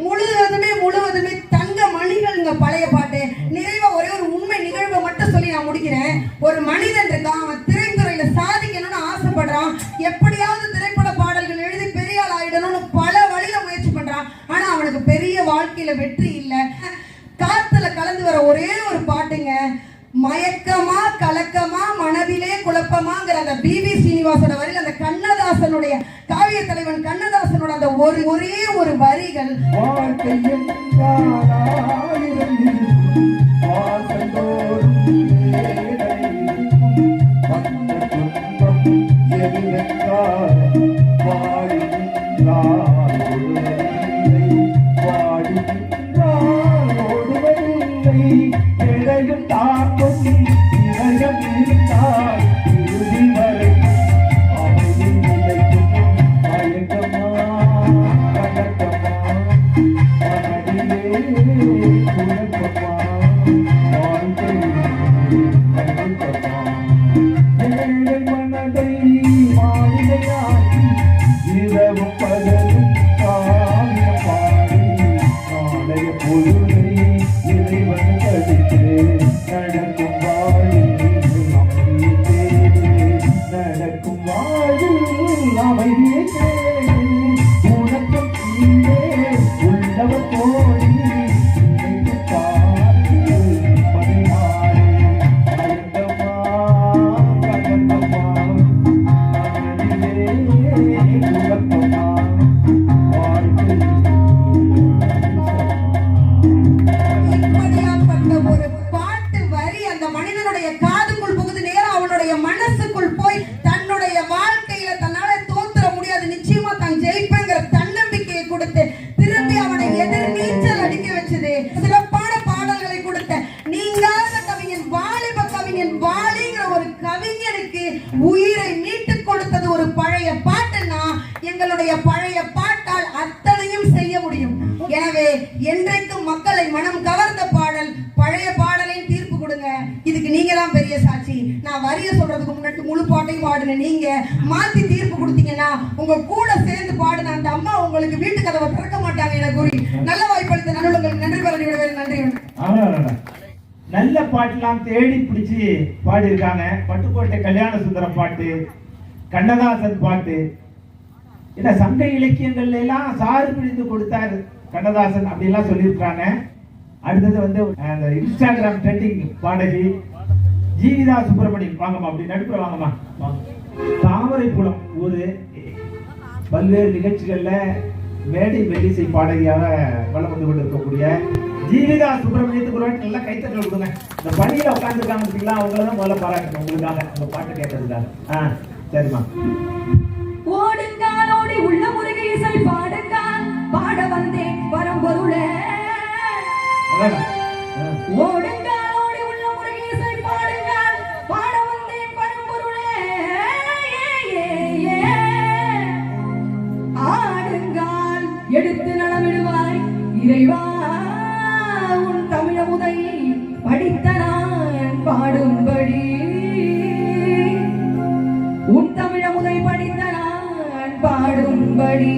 முழுவதுமே தங்க மணிகள்ங்க பழைய பாட்டு. நிறைவா ஒரே ஒரு உண்மை நிகழ்வை மட்டும் சொல்லி நான் முடிக்கிறேன். ஒரு மனிதன் இருக்கான், அவன் திரைத்துறையில சாதிக்கணும்னு ஆசைப்படுறான், எப்படியாவது திரைப்பட பாடல்கள் எழுதி பெரிய ஆள் ஆயிடணும்னு பல வழியில முயற்சி பண்றான். ஆனா அவனுக்கு பெரிய வாழ்க்கையில வெற்றி இல்லை. காத்துல கலந்து வர ஒரே ஒரு பாட்டுங்க, மயக்கமா கலக்கமா மனதிலே குழப்பமாங்கிற அந்த பிவி சீனிவாசோட வரியில் அந்த கண்ணதாசனுடைய காவிய தலைவன் கண்ணதாசனோட அந்த ஒரே ஒரு வரிகள், உயிரை மீட்டுக் கொடுத்தது ஒரு பழைய பாட்டுன்னா எங்களுடைய பழைய பாட்டால் அத்தனையும் செய்ய முடியும். எனவே என்றைக்கும் மக்களை மனம் கவர்ந்த பாடல் பழைய பாடலின் தீர்ப்பு கொடுங்க. இதுக்கு நீங்க தான் பெரிய சாட்சி. நான் வரிய சொல்றதுக்கு முன்னாடி முழு பாட்டையும் பாடுன நீங்க மாத்தி தீர்ப்பு கொடுத்தீங்கன்னா உங்க கூட சேர்ந்து பாடுன அந்த அம்மா உங்களுக்கு வீட்டு கதவை திறக்க மாட்டாங்க என கூறி நல்ல வாய்ப்பளித்த நடுவர்களுக்கு நன்றி பரவி விடுவேன். நன்றி. நல்ல பாட்டுலாம் தேடி பிடிச்சி பாடியிருக்காங்க. பட்டுக்கோட்டை கல்யாண சுந்தரம் பாட்டு, கண்ணதாசன் பாட்டு, இந்த சங்க இலக்கியங்கள்ல எல்லாம் சாறு பிடித்து கொடுத்தாரு கண்ணதாசன் அப்படிலாம் சொல்லியிருக்காங்க. அடுத்தது வந்து அந்த இன்ஸ்டாகிராம் ட்ரெண்டிங் பாடகி ஜீவிதா சுப்பிரமணியம். வாங்கம்மா, அப்படி நடுப்புற வாங்கம்மா. தாமரைக்குளம் ஊரு பல்வேறு நிகழ்ச்சிகள்ல மேடை மெல்லிசை பாடகியாக வளம் வந்து கொண்டிருக்கக்கூடிய ஜீவிதா சுப்பிரமணியத்துக்கு ஒரு வாட்டி நல்லா கைத்தட்டல் கொடுங்க. இந்த பணியில உட்காந்துருக்காங்க பார்த்தீங்களா, அவங்கள தான் முதல்ல பாராட்டணும் உங்களுக்காக அந்த பாட்டு கேட்டதுக்காக. சரிம்மா. ஓடுங்கால் ஓடி உள்ள முருகை இசை பாடுங்கால் பாட வந்தேன் பரம்பொருளே இறைவா உன் தமிழமுதை படித்த நான் பாடும்படி, உன் தமிழமுதை படித்த நான் பாடும்படி.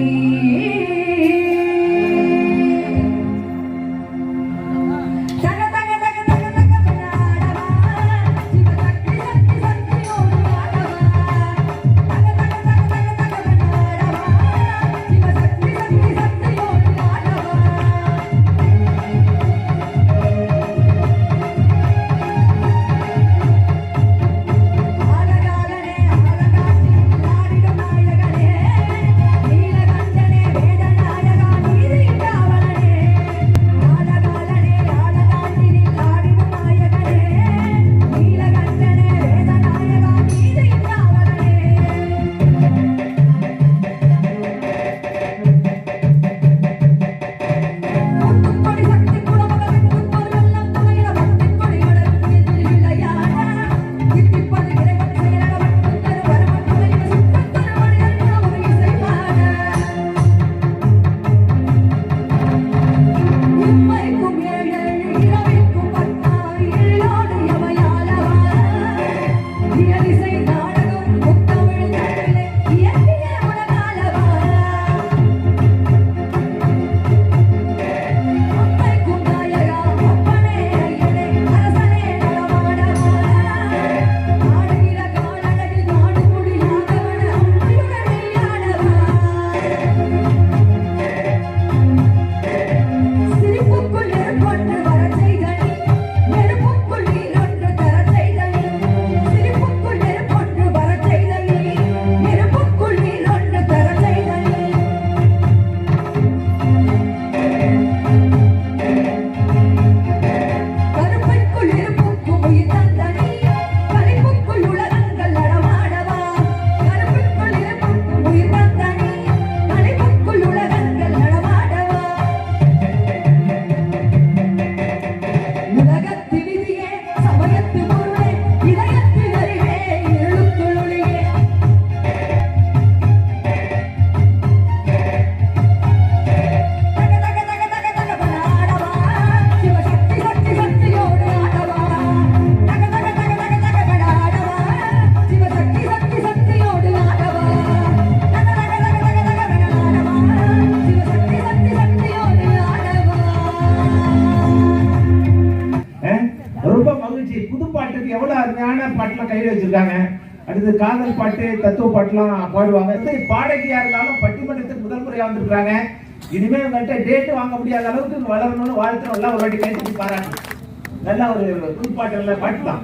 எவ்வளவு அருமையான பாட்டுலாம் கையில் வச்சிருக்காங்க. அடுத்து காதல் பாட்டு, தத்துவ பாட்டுலாம் பாடுவாங்க. பாடகியா இருந்தாலும் பட்டிமன்றத்துக்கு முதல் முறையா வந்திருக்காங்க. இனிமே உங்கள்கிட்ட டேட்டு வாங்க முடியாத அளவுக்கு வளரணும்னு வாழ்த்துறோம். எல்லாம் ஒரு வாட்டி கைத்தட்டி பாராட்டு. நல்ல ஒரு புது பாட்டு, நல்ல பாட்டு தான்.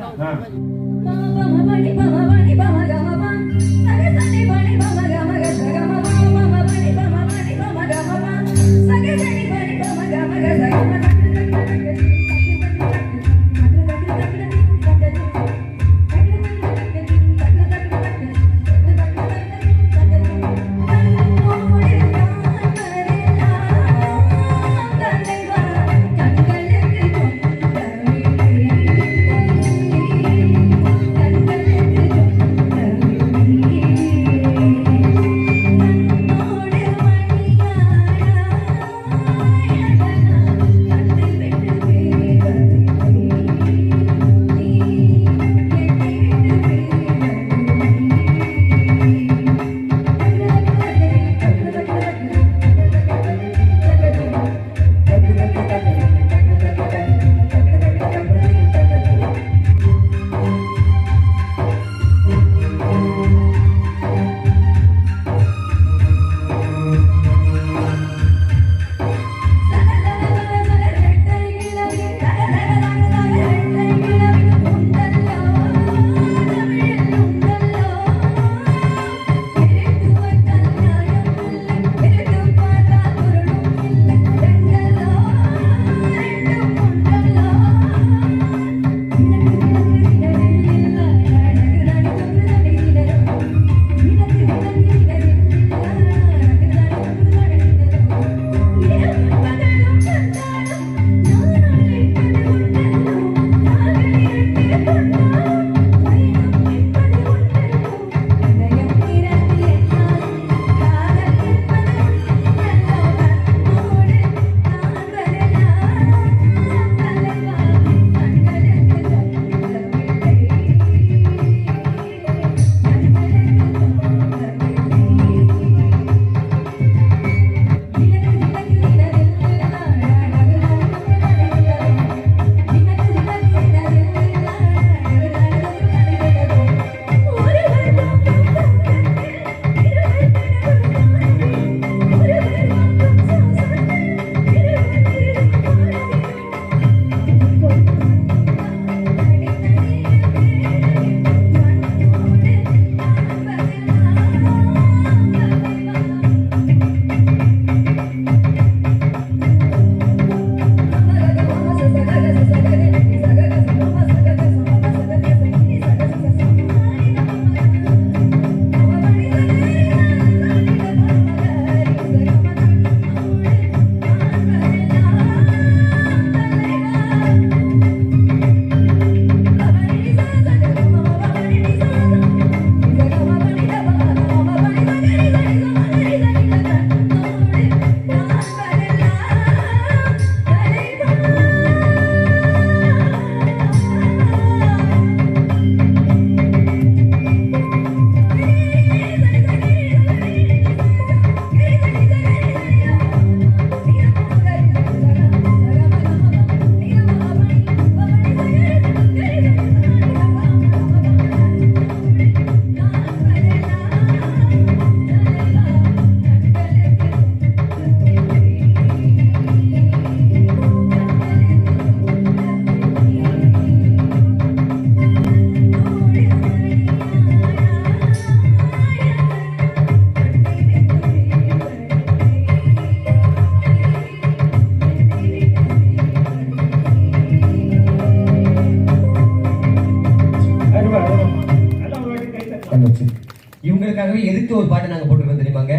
எடுத்து ஒரு பாட்டை நாங்க போட்டுருக்கோம் தெரியுமாங்க?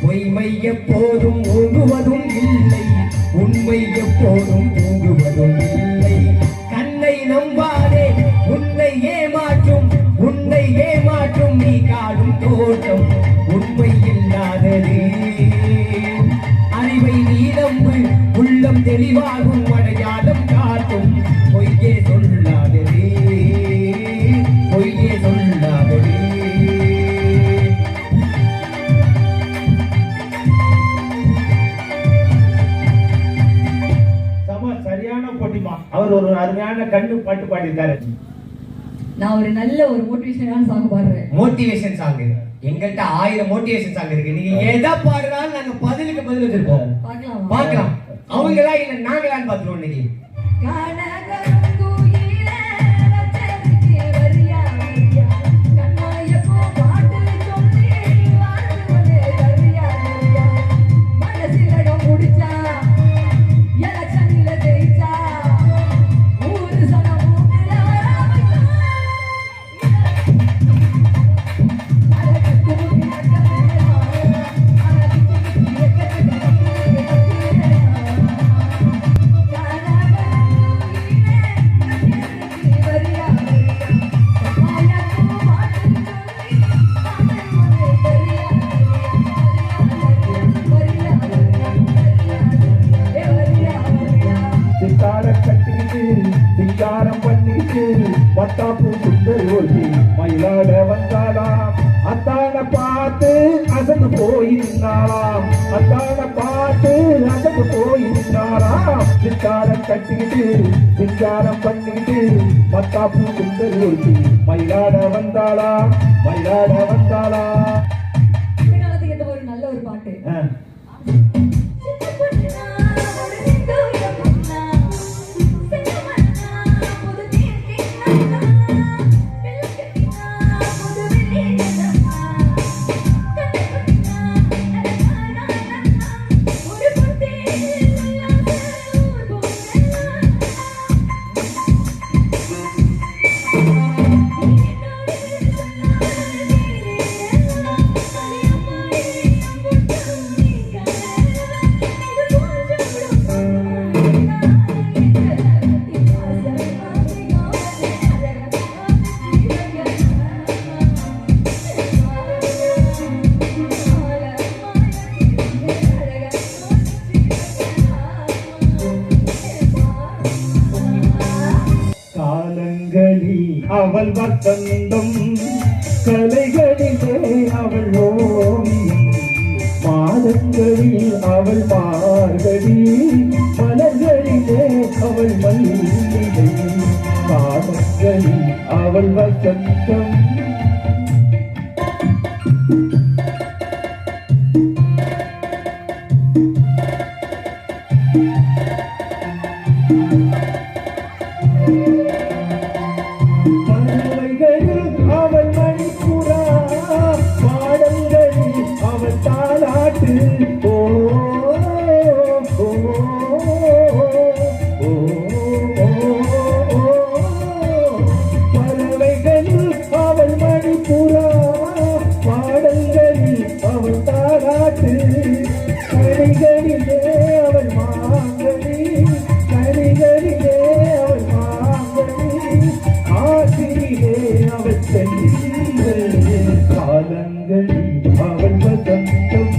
பொய்மை எப்போதும் ஓங்குவதும் இல்லை, உண்மை எப்போதும் ஓங்குவதும் இல்லை. கண்ணை நம்பாதே உன்னை ஏமாற்றும் நீ காடும் தோட்டம் உண்மை இல்லாதது. அறிவை நீ நம்பு, உள்ளம் தெளிவாகும், அடையாளம் காட்டும். பொய்யே சொல்லாதது, பொய்யே சொல்லாதது. சரியான போட்டிமா. அவர் ஒரு அருமையான கண்ணு பாட்டு பாடியிருக்காரு. நான் ஒரு நல்ல ஒரு மோட்டிவேஷனான சாங் பாடுறேன். மோட்டிவேஷன் சாங் எங்கள்கிட்ட 1000 மோட்டிவேஷன் சாங் இருக்கு. நீங்க எதை பாடுறாலும் நாங்க பதிலுக்கு பதில் வச்சிருப்போம். பார்க்கலாம் அவங்களா இல்ல நாங்களான்னு பாத்துருவோம். இன்னைக்கு சிங்காரம் பண்ணிட்டு வட்டாப்பு சுந்தர் ஒருத்தி மயிலாட வந்தாலாம். அத்தான பார்த்து அசந்து போய் நின்றாளாம், அத்தான பார்த்து அசந்து போய் நின்றாளாம். சிங்காரம் கட்டிக்கிட்டு சிங்காரம் பண்ணிக்கிட்டு வட்டாப்பு சுந்தர் ஒருத்தி மயிலாட வந்தாளாம், மயிலாட வந்தாளாம். ஒரு நல்ல ஒரு பாட்டு. அவள் வசந்தம் கலைகளிலே அவள் ஓவியம், மாதங்களில் அவள் மார்கழி, மலர்களிலே அவள் மல்லிகை, காலங்களில் அவள் வசந்தம். அவள் மணிப்புறா, பாடல்களில் அவள் தாலாட்டு. ஓ பறவைகளில் அவள் மணிப்புறா, பாடல்களில் அவள் தாலாட்டு. கனிகளிலே அவள் மாங்கனி, கனிகளிலே அவள் மாங்கனி, ஆசிரியே அவள் செல்கள், காலங்களில் அவள் வசந்தம்,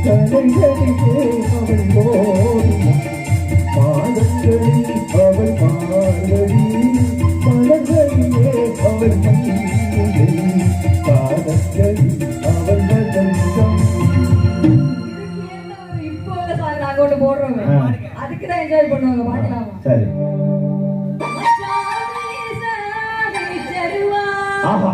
கலைகளிலே அவள் ஓவியம், மாதங்களில் அவள் மார்கழி, மலர்களிலே அவள் மல்லிகை, காலங்களில் அவள் வசந்தம். இப்போ நாங்க ஒன்று போடுறோம், அதுக்குதான் என்ஜாய் பண்ணுவாங்க. பாக்கலாமா? சரி. ஆஹா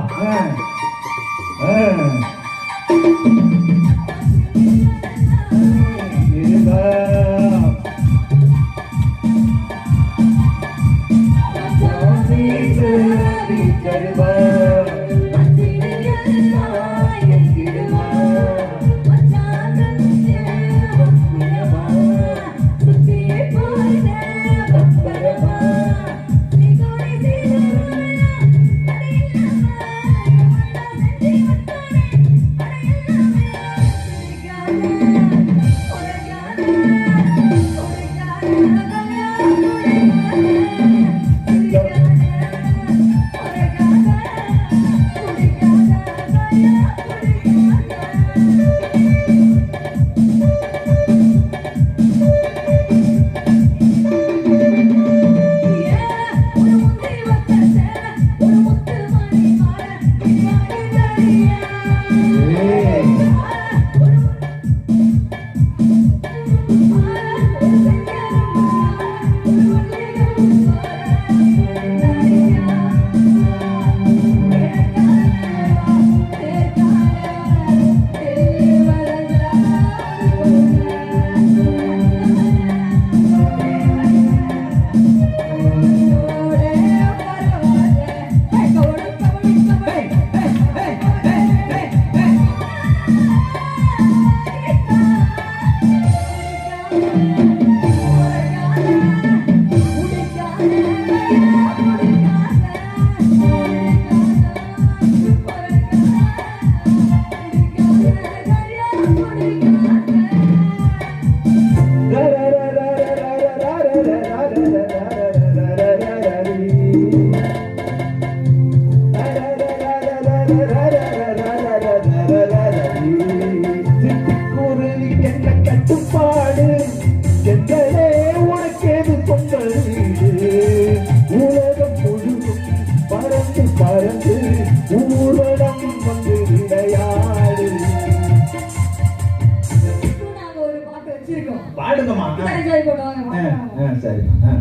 ஊரு என்ன கட்டுப்பாடு எங்களே உனக்கேது சொந்த வீடு உலகம் முழுதும் பறந்து பறந்து ஊரடம் வந்து விளையாடு. நாங்க ஒரு பாட்டு வச்சிருக்கோம், பாடுங்கம்மா. என்ஜாய் பண்ணுவாங்க. சரிம்மா.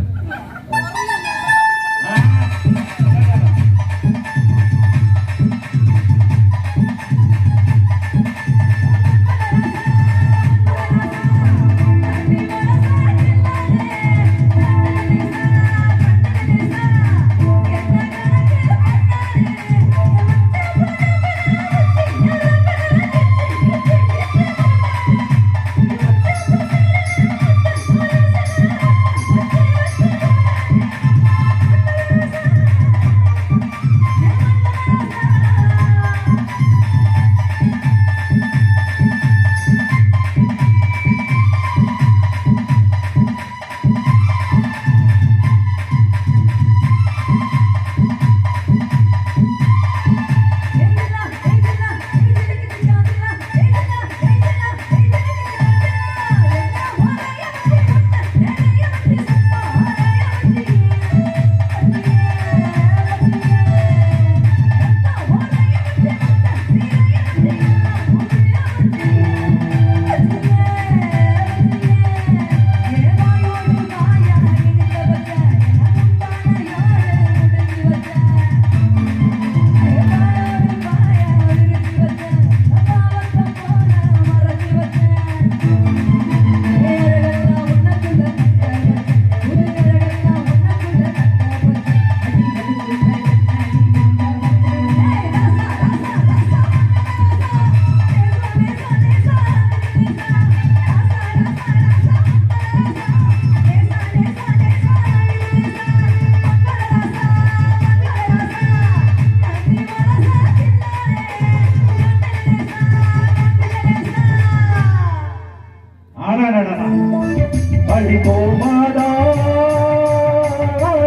பள்ளி போமாதா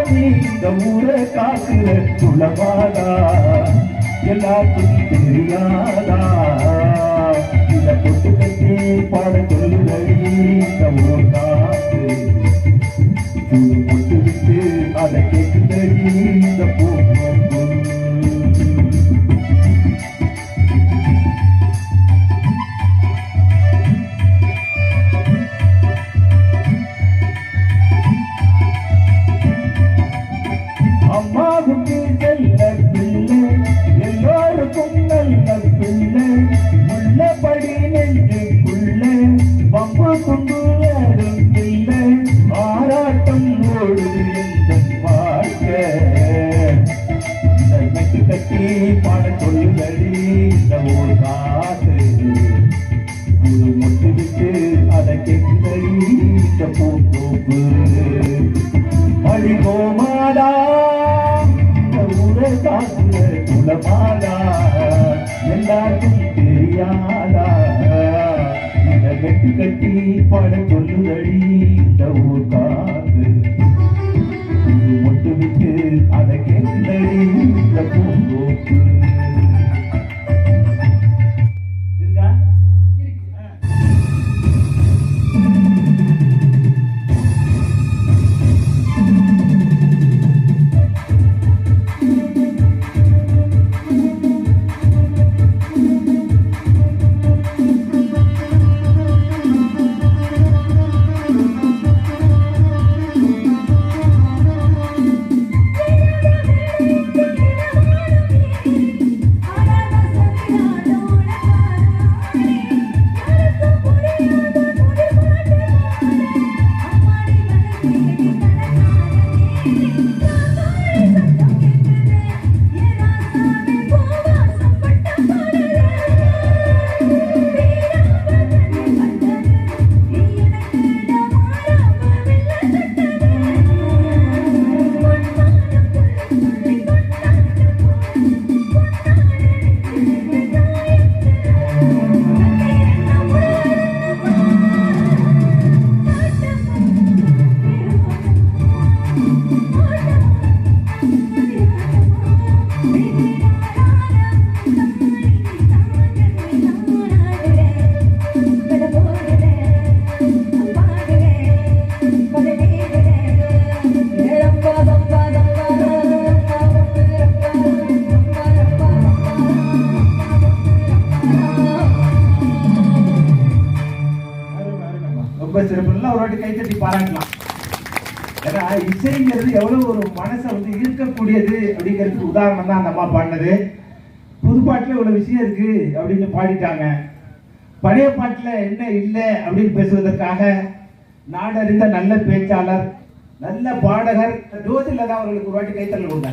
நீ இந்த ஊரை காக்குற குளமாதா எல்லாத்துக்கும் தெரியாதா இத பொட்டு கட்டி பாட சொல்லுதடி இந்த ஊர் காத்து புது பொட்டு விட்டு அதை கேட்குதடி இந்த பூ அம்மாவுக்கு செல்ல பிள்ளை எல்லோருக்கும் நல்ல பிள்ளை உள்ளபடி நெஞ்சுக்குள்ள பம்பு கொண்டு வரும் பிள்ளை ஆராட்டம் ஓடுது எந்த வாழ்க்கை மெட்டு கட்டி பாட சொல்லுதடி இந்த ஒரு காத்து புது மொட்டு விட்டு அதை கேட்குதடி இந்த பூப்பு பழி போமாடா குலமாடா எல்லாருக்கும் தெரியாதா இந்த வெட்டு கட்டி பாட சொல்லுதடி இந்த ஊர் காத்து மொட்டு விட்டு அதை கேட்குதடி இந்த பூங்கோப்பு. ரொம்ப சிறப்பு. ஒரு வாட்டி கைத்தட்டி பாராட்டலாம். ஏன்னா இசைங்கிறது எவ்வளவு ஒரு மனசை வந்து ஈர்க்கக்கூடியது அப்படிங்கிறதுக்கு உதாரணம் தான் அந்த அம்மா பாடினது. புது பாட்டுல இவ்வளவு விஷயம் இருக்கு அப்படின்னு பாடிட்டாங்க. பழைய பாட்டுல என்ன இல்லை அப்படின்னு பேசுவதற்காக நாடறிந்த நல்ல பேச்சாளர், நல்ல பாடகர் ஜோதிலதா அவர்களுக்கு ஒரு வாட்டி கைத்தட்டல் கொடுங்க.